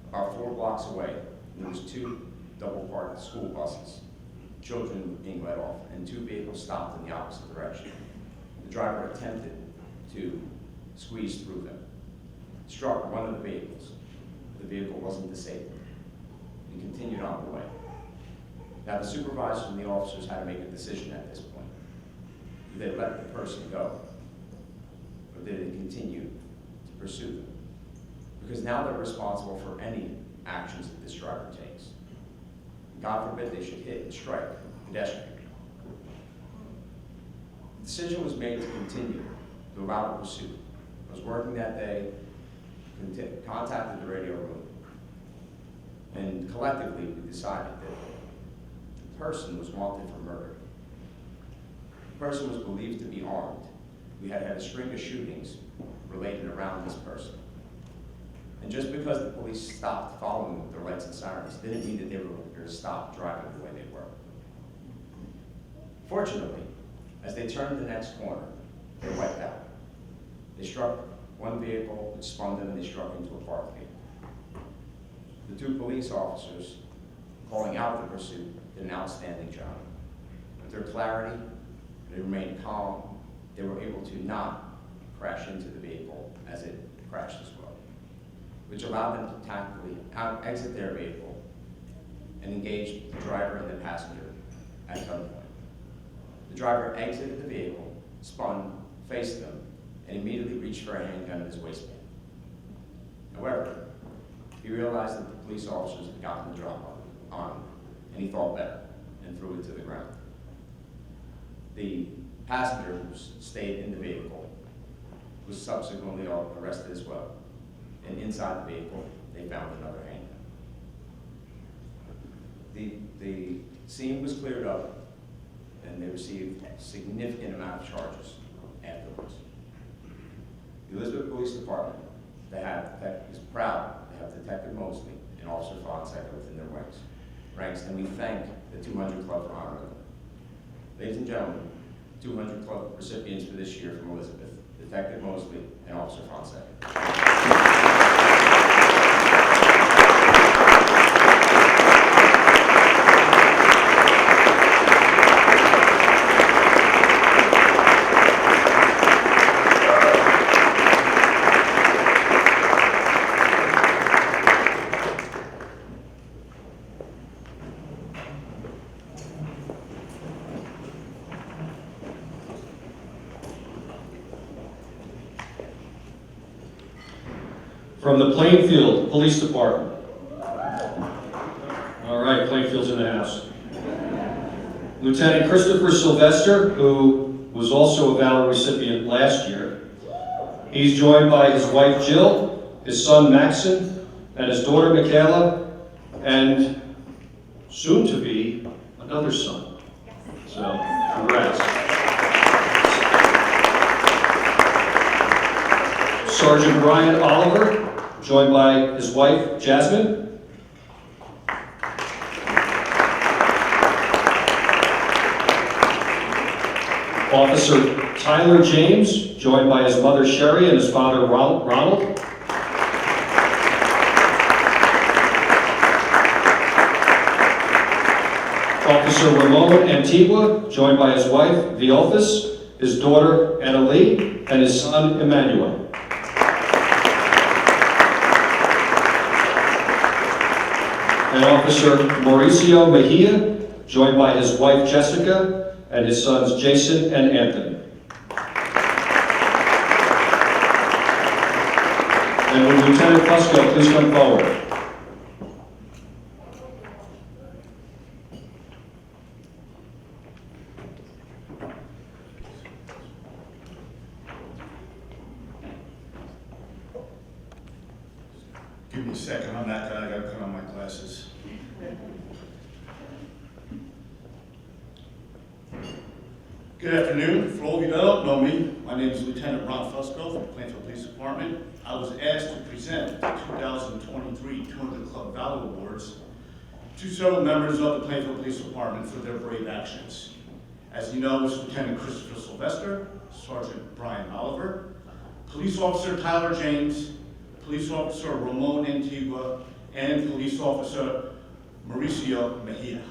about 4 blocks away, there was 2 double-parked school buses, children being let off, and 2 vehicles stopped in the opposite direction. The driver attempted to squeeze through them, struck one of the vehicles. The vehicle wasn't disabled, and continued on the way. Now, the supervisors and the officers had to make a decision at this point. Did they let the person go, or did they continue to pursue them? Because now they're responsible for any actions that this driver takes. God forbid they should hit and strike a pedestrian. The decision was made to continue to allow the pursuit. I was working that day, contacted the radio room, and collectively we decided that the person was wanted for murder. The person was believed to be armed. We had had a string of shootings related around this person. And just because the police stopped following with their lights and sirens didn't mean that they were going to stop driving the way they were. Fortunately, as they turned the next corner, they wiped out. They struck one vehicle, which spun them, and they struck into a parked vehicle. The 2 police officers calling out the pursuit did an outstanding job. With their clarity, they remained calm. They were able to not crash into the vehicle as it crashed as well, which allowed them to tactically exit their vehicle and engage the driver and the passenger at gunpoint. The driver exited the vehicle, spun, faced them, and immediately reached for a handgun in his waistband. However, he realized that the police officers had gotten the drop on him, and he thought better and threw it to the ground. The passenger who stayed in the vehicle was subsequently arrested as well. And inside the vehicle, they found another handgun. The scene was cleared up, and they received a significant amount of charges afterwards. The Elizabeth Police Department is proud to have Detective Mosley and Officer Fonseca within their ranks, and we thank the 200 Club for honoring them. Ladies and gentlemen, 200 Club recipients for this year from Elizabeth, Detective Mosley and Officer Fonseca. From the Plainfield Police Department. All right, Plainfield's in the house. Lieutenant Christopher Sylvester, who was also a Valor recipient last year. He's joined by his wife Jill, his son Maxon, and his daughter Michaela, and soon to be another son. So, congrats. Sergeant Brian Oliver, joined by his wife Jasmine. Officer Tyler James, joined by his mother Sherry and his father Ronald. Officer Ramon Antigua, joined by his wife Violfis, his daughter Anna Lee, and his son Emmanuel. And Officer Mauricio Mejia, joined by his wife Jessica and his sons Jason and Anthony. And would Lieutenant Fusco please come forward? Give me a second on that, I gotta put on my glasses. Good afternoon. For all of you that don't know me, my name is Lieutenant Ron Fusco from the Plainfield Police Department. I was asked to present the 2023 200 Club Valor Awards to several members of the Plainfield Police Department for their brave actions. As you know, it's Lieutenant Christopher Sylvester, Sergeant Brian Oliver, Police Officer Tyler James, Police Officer Ramon Antigua, and Police Officer Mauricio Mejia.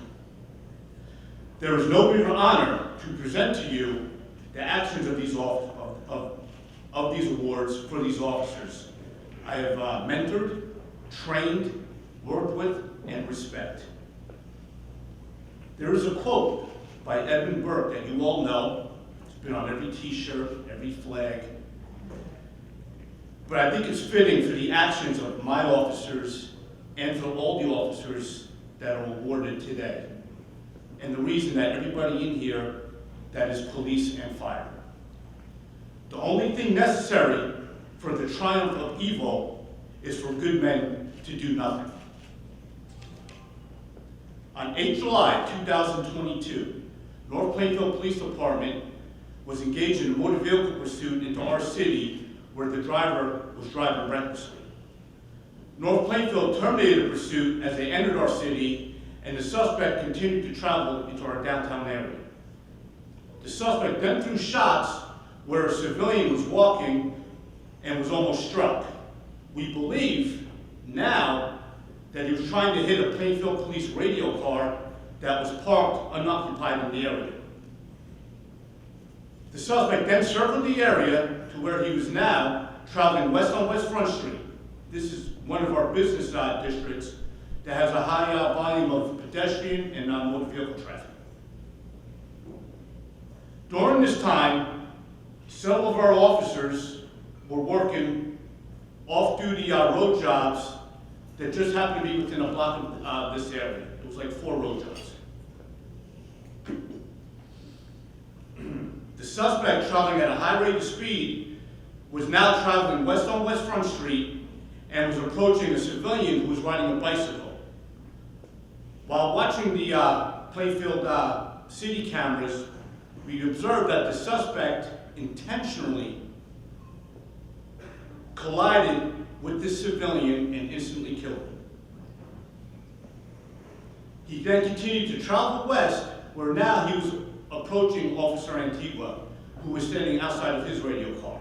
There is no bigger honor to present to you the actions of these awards for these officers. I have mentored, trained, worked with, and respect. There is a quote by Edmund Burke that you all know. It's been on every t-shirt, every flag. But I think it's fitting for the actions of my officers and for all the officers that are awarded today. And the reason that everybody in here that is police and fire. The only thing necessary for the triumph of evil is for good men to do nothing. On 8 July 2022, North Plainfield Police Department was engaged in a motor vehicle pursuit into our city where the driver was driving recklessly. North Plainfield terminated the pursuit as they entered our city, and the suspect continued to travel into our downtown area. The suspect then threw shots where a civilian was walking and was almost struck. We believe now that he was trying to hit a Plainfield police radio car that was parked unoccupied in the area. The suspect then circled the area to where he was now traveling west on West Front Street. This is one of our business districts that has a high volume of pedestrian and motor vehicle traffic. During this time, several of our officers were working off-duty road jobs that just happened to be within a block of this area. It was like 4 road jobs. The suspect, traveling at a high rate of speed, was now traveling west on West Front Street and was approaching a civilian who was riding a bicycle. While watching the Plainfield city cameras, we observed that the suspect intentionally collided with this civilian and instantly killed him. He then continued to travel west, where now he was approaching Officer Antigua, who was standing outside of his radio car.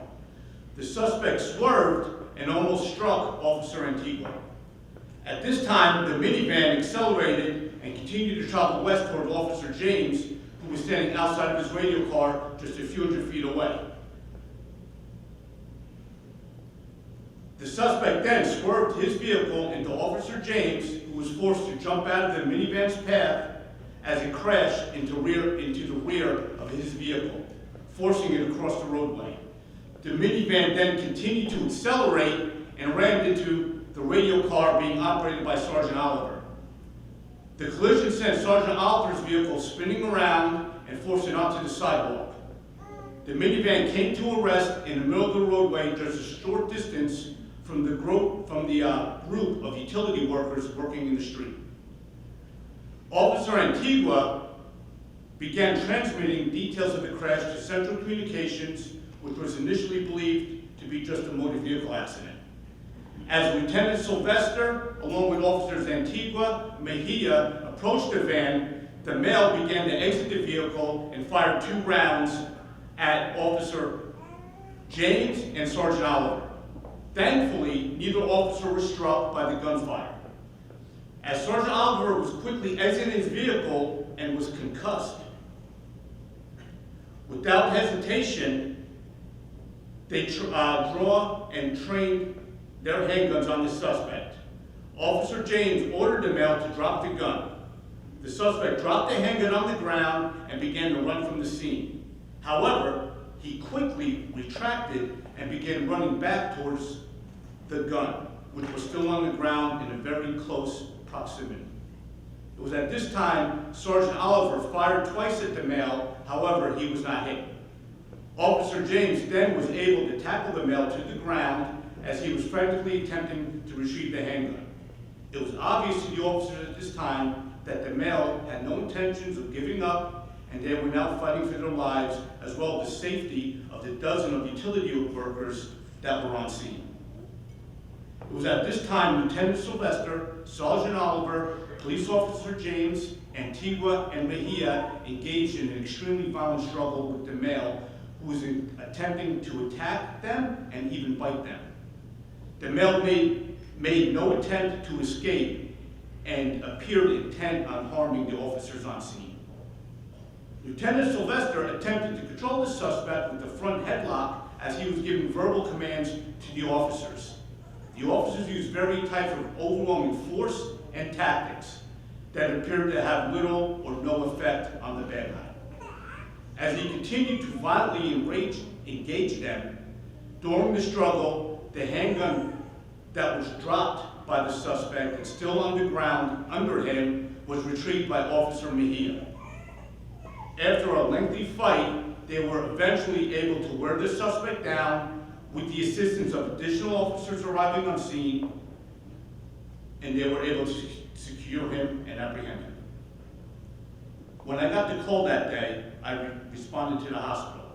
The suspect swerved and almost struck Officer Antigua. At this time, the minivan accelerated and continued to travel west toward Officer James, who was standing outside of his radio car just a few hundred feet away. The suspect then swerved his vehicle into Officer James, who was forced to jump out of the minivan's path as it crashed into the rear of his vehicle, forcing it across the roadway. The minivan then continued to accelerate and rammed into the radio car being operated by Sergeant Oliver. The collision sent Sergeant Oliver's vehicle spinning around and forced it onto the sidewalk. The minivan came to a rest in the middle of the roadway just a short distance from the group of utility workers working in the street. Officer Antigua began transmitting details of the crash to Central Communications, which was initially believed to be just a motor vehicle accident. As Lieutenant Sylvester, along with Officers Antigua and Mejia, approached the van, the male began to exit the vehicle and fired 2 rounds at Officer James and Sergeant Oliver. Thankfully, neither officer was struck by the gunfire. As Sergeant Oliver was quickly exiting his vehicle and was concussed, without hesitation, they draw and trained their handguns on the suspect. Officer James ordered the male to drop the gun. The suspect dropped the handgun on the ground and began to run from the scene. However, he quickly retracted and began running back towards the gun, which was still on the ground in a very close proximity. It was at this time Sergeant Oliver fired twice at the male, however, he was not hit. Officer James then was able to tackle the male to the ground as he was frantically attempting to retrieve the handgun. It was obvious to the officers at this time that the male had no intentions of giving up, and they were now fighting for their lives, as well as the safety of the dozen of utility workers that were on scene. It was at this time Lieutenant Sylvester, Sergeant Oliver, Police Officer James, Antigua, and Mejia engaged in an extremely violent struggle with the male, who was attempting to attack them and even bite them. The male made no attempt to escape and appeared intent on harming the officers on scene. Lieutenant Sylvester attempted to control the suspect with the front headlock as he was giving verbal commands to the officers. The officers used various types of overwhelming force and tactics that appeared to have little or no effect on the bad guy. As he continued to violently engage them, during the struggle, the handgun that was dropped by the suspect and still on the ground under him was retrieved by Officer Mejia. After a lengthy fight, they were eventually able to wear the suspect down with the assistance of additional officers arriving on scene, and they were able to secure him and apprehend him. When I got the call that day, I responded to the hospital.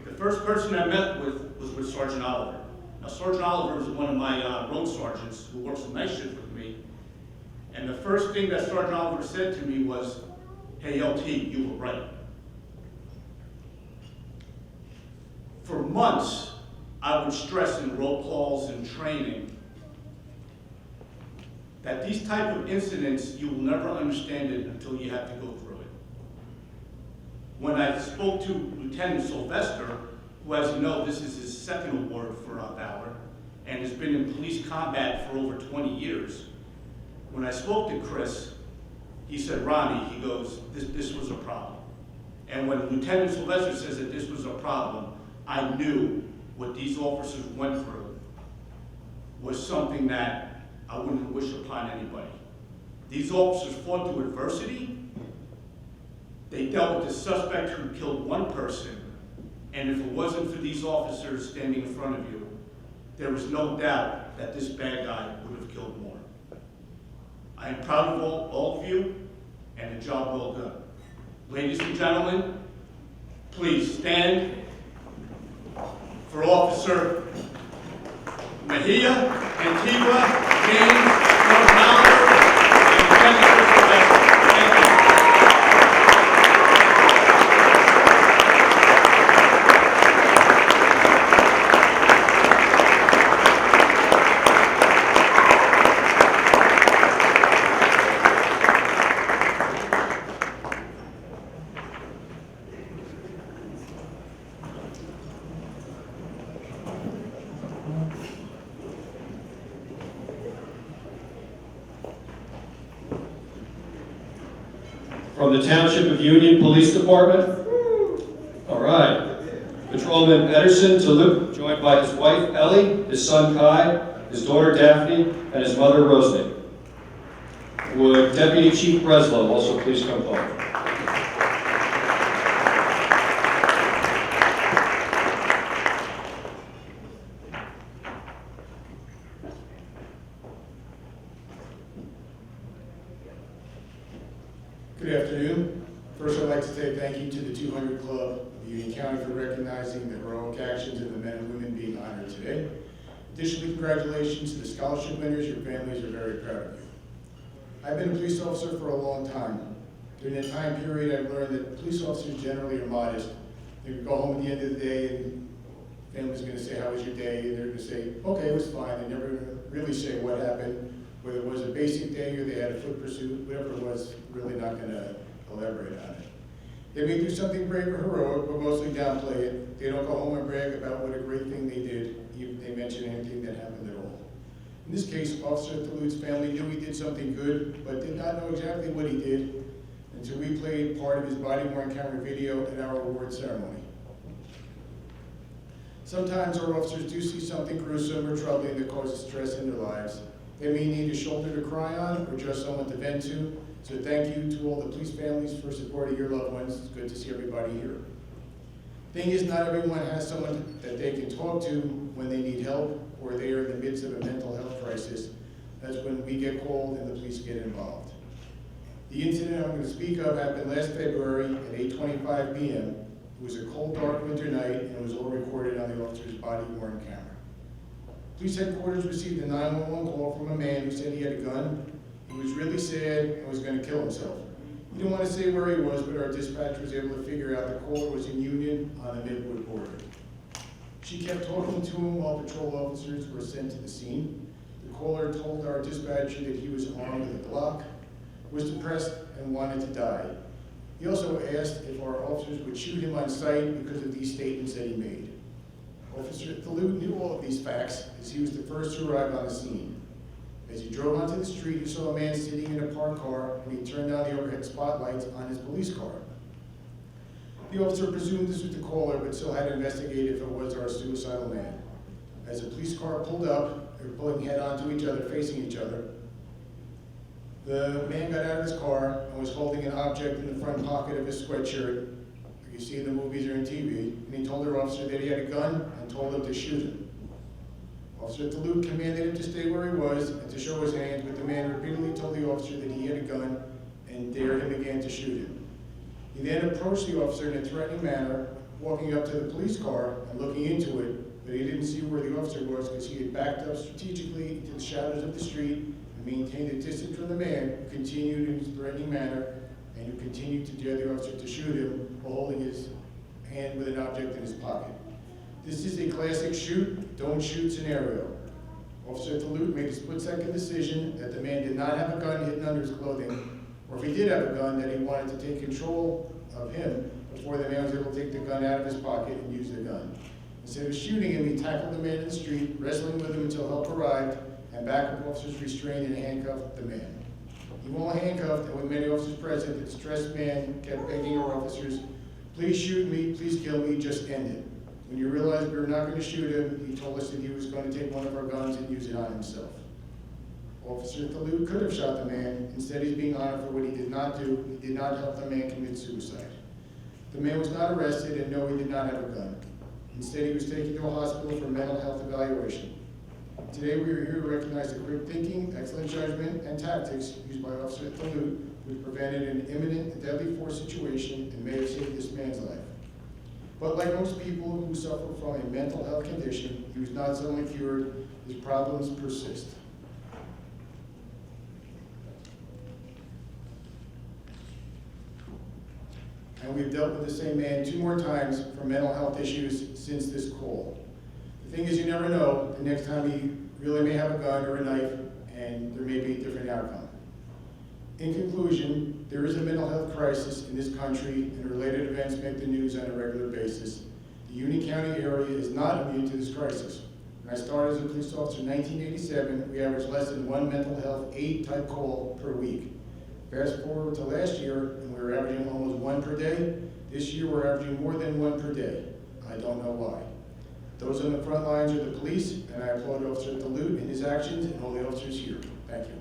The first person I met with was with Sergeant Oliver. Now, Sergeant Oliver is one of my road sergeants who works a night shift with me, and the first thing that Sergeant Oliver said to me was, "Hey, LT, you were right." For months, I would stress in roll calls and training that these type of incidents, you will never understand it until you have to go through it. When I spoke to Lieutenant Sylvester, who, as you know, this is his second award for Valor, and has been in police combat for over 20 years, when I spoke to Chris, he said, "Ronnie," he goes, this was a problem. And when Lieutenant Sylvester says that this was a problem, I knew what these officers went through was something that I wouldn't wish upon anybody. These officers fought through adversity. They dealt with the suspect who killed one person, and if it wasn't for these officers standing in front of you, there was no doubt that this bad guy would have killed more. I am proud of all of you, and the job well done. Ladies and gentlemen, please stand for Officer Mejia, Antigua, James, Valor, and Lieutenant Sylvester. From the Township of Union Police Department. All right. Patrolman Ederson Taluk, joined by his wife Ellie, his son Kai, his daughter Daphne, and his mother Rosny. Would Deputy Chief Breslow also please come forward? Good afternoon. First, I'd like to say thank you to the 200 Club of Union County for recognizing the heroic actions of the men and women being honored today. Additionally, congratulations to the scholarship winners. Your families are very proud of you. I've been a police officer for a long time. During that time period, I've learned that police officers generally are modest. They can go home at the end of the day and family's going to say, how was your day? And they're going to say, okay, it was fine. They never really say what happened, whether it was a basic day or they had a foot pursuit, whatever it was, really not going to elaborate on it. They may do something brave or heroic, but mostly downplay it. They don't go home and brag about what a great thing they did, even if they mention anything that happened at all. In this case, Officer Thalut's family knew he did something good, but did not know exactly what he did until we played part of his body-worn camera video at our award ceremony. Sometimes our officers do see something gruesome or troubling that causes stress in their lives. They may need a shoulder to cry on or just someone to vent to. So thank you to all the police families for supporting your loved ones. It's good to see everybody here. Thing is, not everyone has someone that they can talk to when they need help or they are in the midst of a mental health crisis. That's when we get called and the police get involved. The incident I'm going to speak of happened last February at 8:25 p.m. It was a cold, dark winter night, and it was all recorded on the officer's body-worn camera. Police headquarters received a 911 call from a man who said he had a gun. He was really sad and was going to kill himself. He didn't want to say where he was, but our dispatcher was able to figure out the caller was in Union on the Midwood border. She kept talking to him while patrol officers were sent to the scene. The caller told our dispatcher that he was armed with a Glock, was depressed, and wanted to die. He also asked if our officers would shoot him on sight because of these statements that he made. Officer Thalut knew all of these facts as he was the first to arrive on the scene. As he drove onto the street, he saw a man sitting in a parked car, and he turned on the overhead spotlights on his police car. The officer presumed this was the caller, but still had to investigate if it was our suicidal man. As the police car pulled up, they were pulling head onto each other, facing each other. The man got out of his car and was holding an object in the front pocket of his sweatshirt, like you see in the movies or in TV, and he told our officer that he had a gun and told him to shoot him. Officer Thalut commanded him to stay where he was and to show his hands, but the man repeatedly told the officer that he had a gun and dared him again to shoot him. He then approached the officer in a threatening manner, walking up to the police car and looking into it, but he didn't see where the officer was because he had backed up strategically into the shadows of the street and maintained a distance from the man, who continued in his threatening manner and who continued to dare the officer to shoot him while holding his hand with an object in his pocket. This is a classic shoot, don't shoot scenario. Officer Thalut made a split-second decision that the man did not have a gun hidden under his clothing, or if he did have a gun, that he wanted to take control of him before the man was able to take the gun out of his pocket and use the gun. Instead of shooting him, he tackled the man in the street, wrestling with him until help arrived, and backup officers restrained and handcuffed the man. Even while handcuffed, and with many officers present, the distressed man kept begging our officers, "Please shoot me, please kill me, just end it." When you realized we were not going to shoot him, he told us that he was going to take one of our guns and use it on himself. Officer Thalut could have shot the man. Instead, he's being honored for what he did not do. He did not help the man commit suicide. The man was not arrested, and no, he did not have a gun. Instead, he was taken to a hospital for mental health evaluation. Today, we are here to recognize the quick thinking, excellent judgment, and tactics used by Officer Thalut, which prevented an imminent and deadly force situation and may have saved this man's life. But like most people who suffer from a mental health condition, he was not suddenly cured. His problems persist. And we've dealt with the same man 2 more times for mental health issues since this call. The thing is, you never know. The next time he really may have a gun or a knife, and there may be a different outcome. In conclusion, there is a mental health crisis in this country, and related events make the news on a regular basis. The Union County area is not immune to this crisis. When I started as a police officer in 1987, we averaged less than 1 mental health aid type call per week. Fast forward to last year, and we were averaging almost 1 per day. This year, we're averaging more than 1 per day. I don't know why. Those on the front lines are the police, and I applaud Officer DeLute and his actions and all the officers here. Thank you.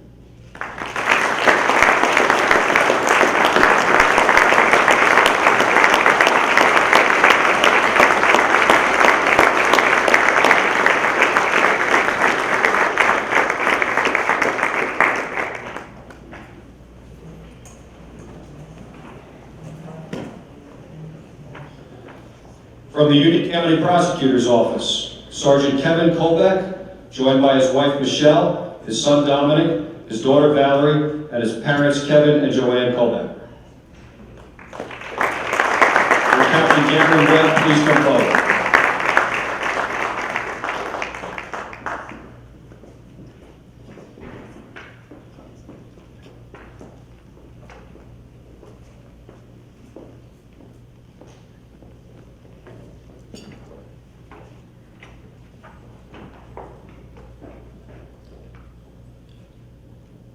From the Union County Prosecutor's Office, Sergeant Kevin Kolbeck, joined by his wife Michelle, his son Dominic, his daughter Valerie, and his parents Kevin and Joanne Kolbeck. Will Captain Cameron Webb please come forward?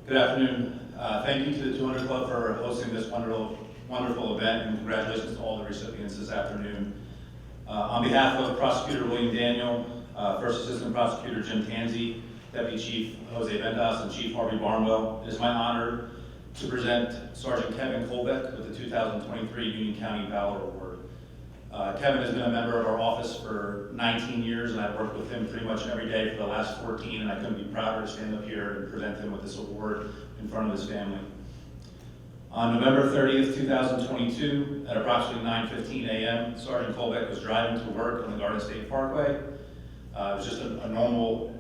Good afternoon. Thank you to the 200 Club for hosting this wonderful event, and congratulations to all the recipients this afternoon. On behalf of Prosecutor William Daniel, First Assistant Prosecutor Jim Tansey, Deputy Chief Jose Vendas, and Chief Harvey Barnwell, it is my honor to present Sergeant Kevin Kolbeck with the 2023 Union County Valor Award. Kevin has been a member of our office for 19 years, and I've worked with him pretty much every day for the last 14, and I couldn't be prouder to stand up here and present him with this award in front of his family. On November 30th, 2022, at approximately 9:15 a.m., Sergeant Kolbeck was driving to work on the Garden State Parkway. It was just a normal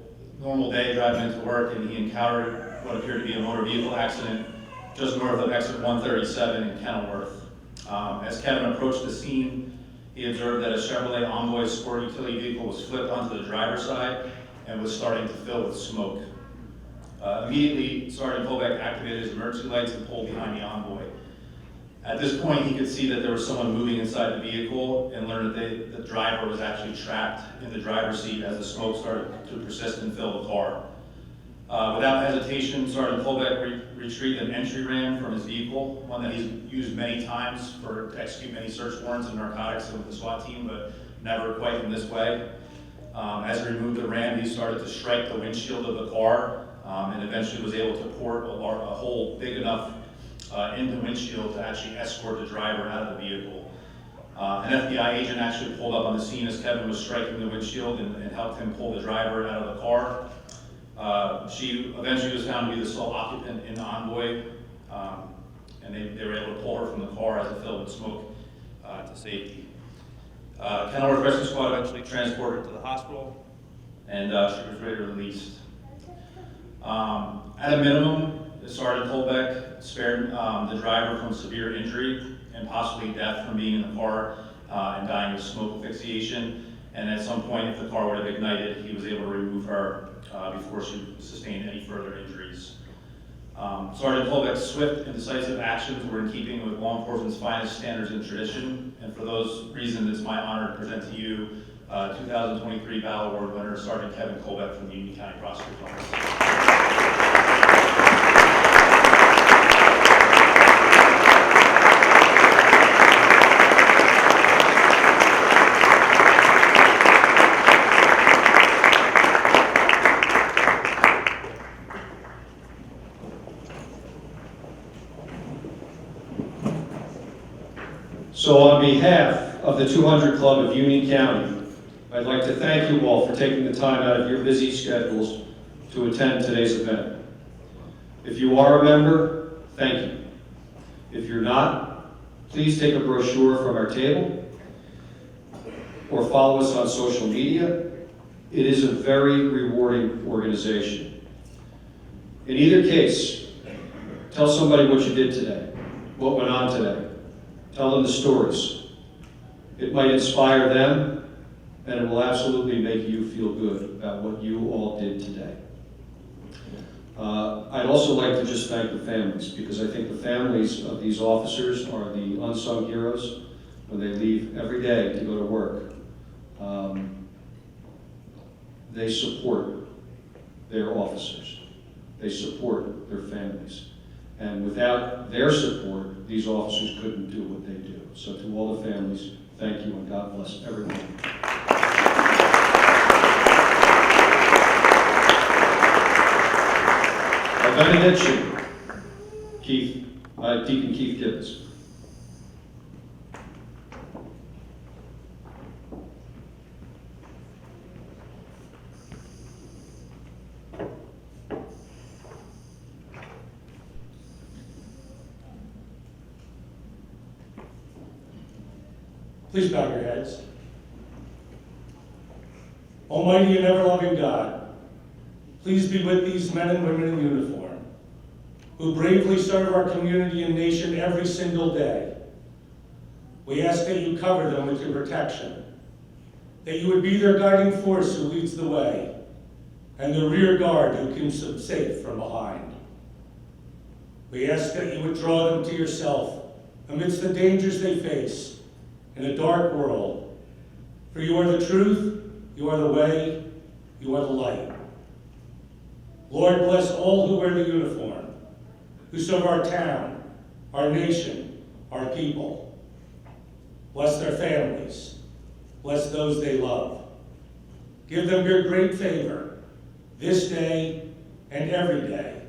day driving into work, and he encountered what appeared to be a motor vehicle accident just north of exit 137 in Kenilworth. As Kevin approached the scene, he observed that a Chevrolet Envoy sport utility vehicle was flipped onto the driver's side and was starting to fill with smoke. Immediately, Sergeant Kolbeck activated his emergency lights and pulled behind the Envoy. At this point, he could see that there was someone moving inside the vehicle and learned that the driver was actually trapped in the driver's seat as the smoke started to persist and fill the car. Without hesitation, Sergeant Kolbeck retrieved an entry ram from his vehicle, one that he's used many times to execute many search warrants and narcotics with the SWAT team, but never quite in this way. As he removed the ram, he started to strike the windshield of the car and eventually was able to port a hole big enough in the windshield to actually escort the driver out of the vehicle. An FBI agent actually pulled up on the scene as Kevin was striking the windshield and helped him pull the driver out of the car. She eventually was found to be the sole occupant in the Envoy, and they were able to pull her from the car as it filled with smoke to safety. Kenilworth Rescue Squad eventually transported her to the hospital, and she was later released. At a minimum, Sergeant Kolbeck spared the driver from severe injury and possibly death from being in the car and dying of smoke asphyxiation. And at some point, if the car would have ignited, he was able to remove her before she sustained any further injuries. Sergeant Kolbeck's swift and decisive actions were in keeping with law enforcement's finest standards and tradition. And for those reasons, it's my honor to present to you 2023 Valor Award winner, Sergeant Kevin Kolbeck from the Union County Prosecutor's Office. So on behalf of the 200 Club of Union County, I'd like to thank you all for taking the time out of your busy schedules to attend today's event. If you are a member, thank you. If you're not, please take a brochure from our table or follow us on social media. It is a very rewarding organization. In either case, tell somebody what you did today, what went on today. Tell them the stories. It might inspire them, and it will absolutely make you feel good about what you all did today. I'd also like to just thank the families, because I think the families of these officers are the unsung heroes when they leave every day to go to work. They support their officers. They support their families. And without their support, these officers couldn't do what they do. So to all the families, thank you and God bless everyone. A benediction, Deacon Keith Gibbons. Please bow your heads. Almighty and ever-loving God, please be with these men and women in uniform who bravely serve our community and nation every single day. We ask that you cover them with your protection, that you would be their guiding force who leads the way, and the rear guard who keeps them safe from behind. We ask that you would draw them to yourself amidst the dangers they face in a dark world. For you are the truth, you are the way, you are the light. Lord, bless all who wear the uniform, who serve our town, our nation, our people. Bless their families. Bless those they love. Give them your great favor this day and every day.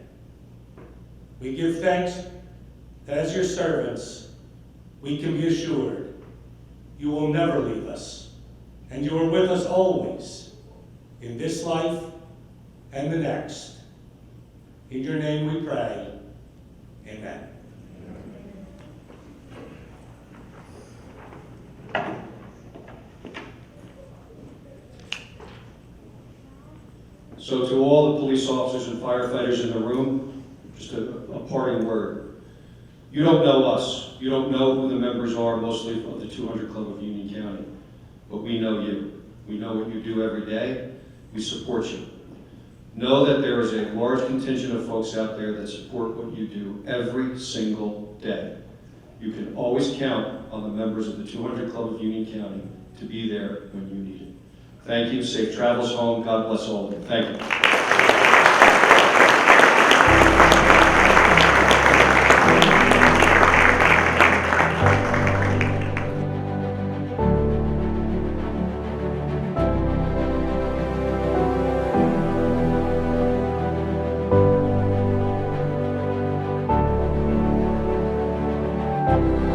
We give thanks that as your servants, we can be assured you will never leave us, and you are with us always, in this life and the next. In your name we pray, amen. So to all the police officers and firefighters in the room, just a parting word. You don't know us. You don't know who the members are, mostly of the 200 Club of Union County. But we know you. We know what you do every day. We support you. Know that there is a large contingent of folks out there that support what you do every single day. You can always count on the members of the 200 Club of Union County to be there when you need it. Thank you. Safe travels home. God bless all of you. Thank you. Thank you.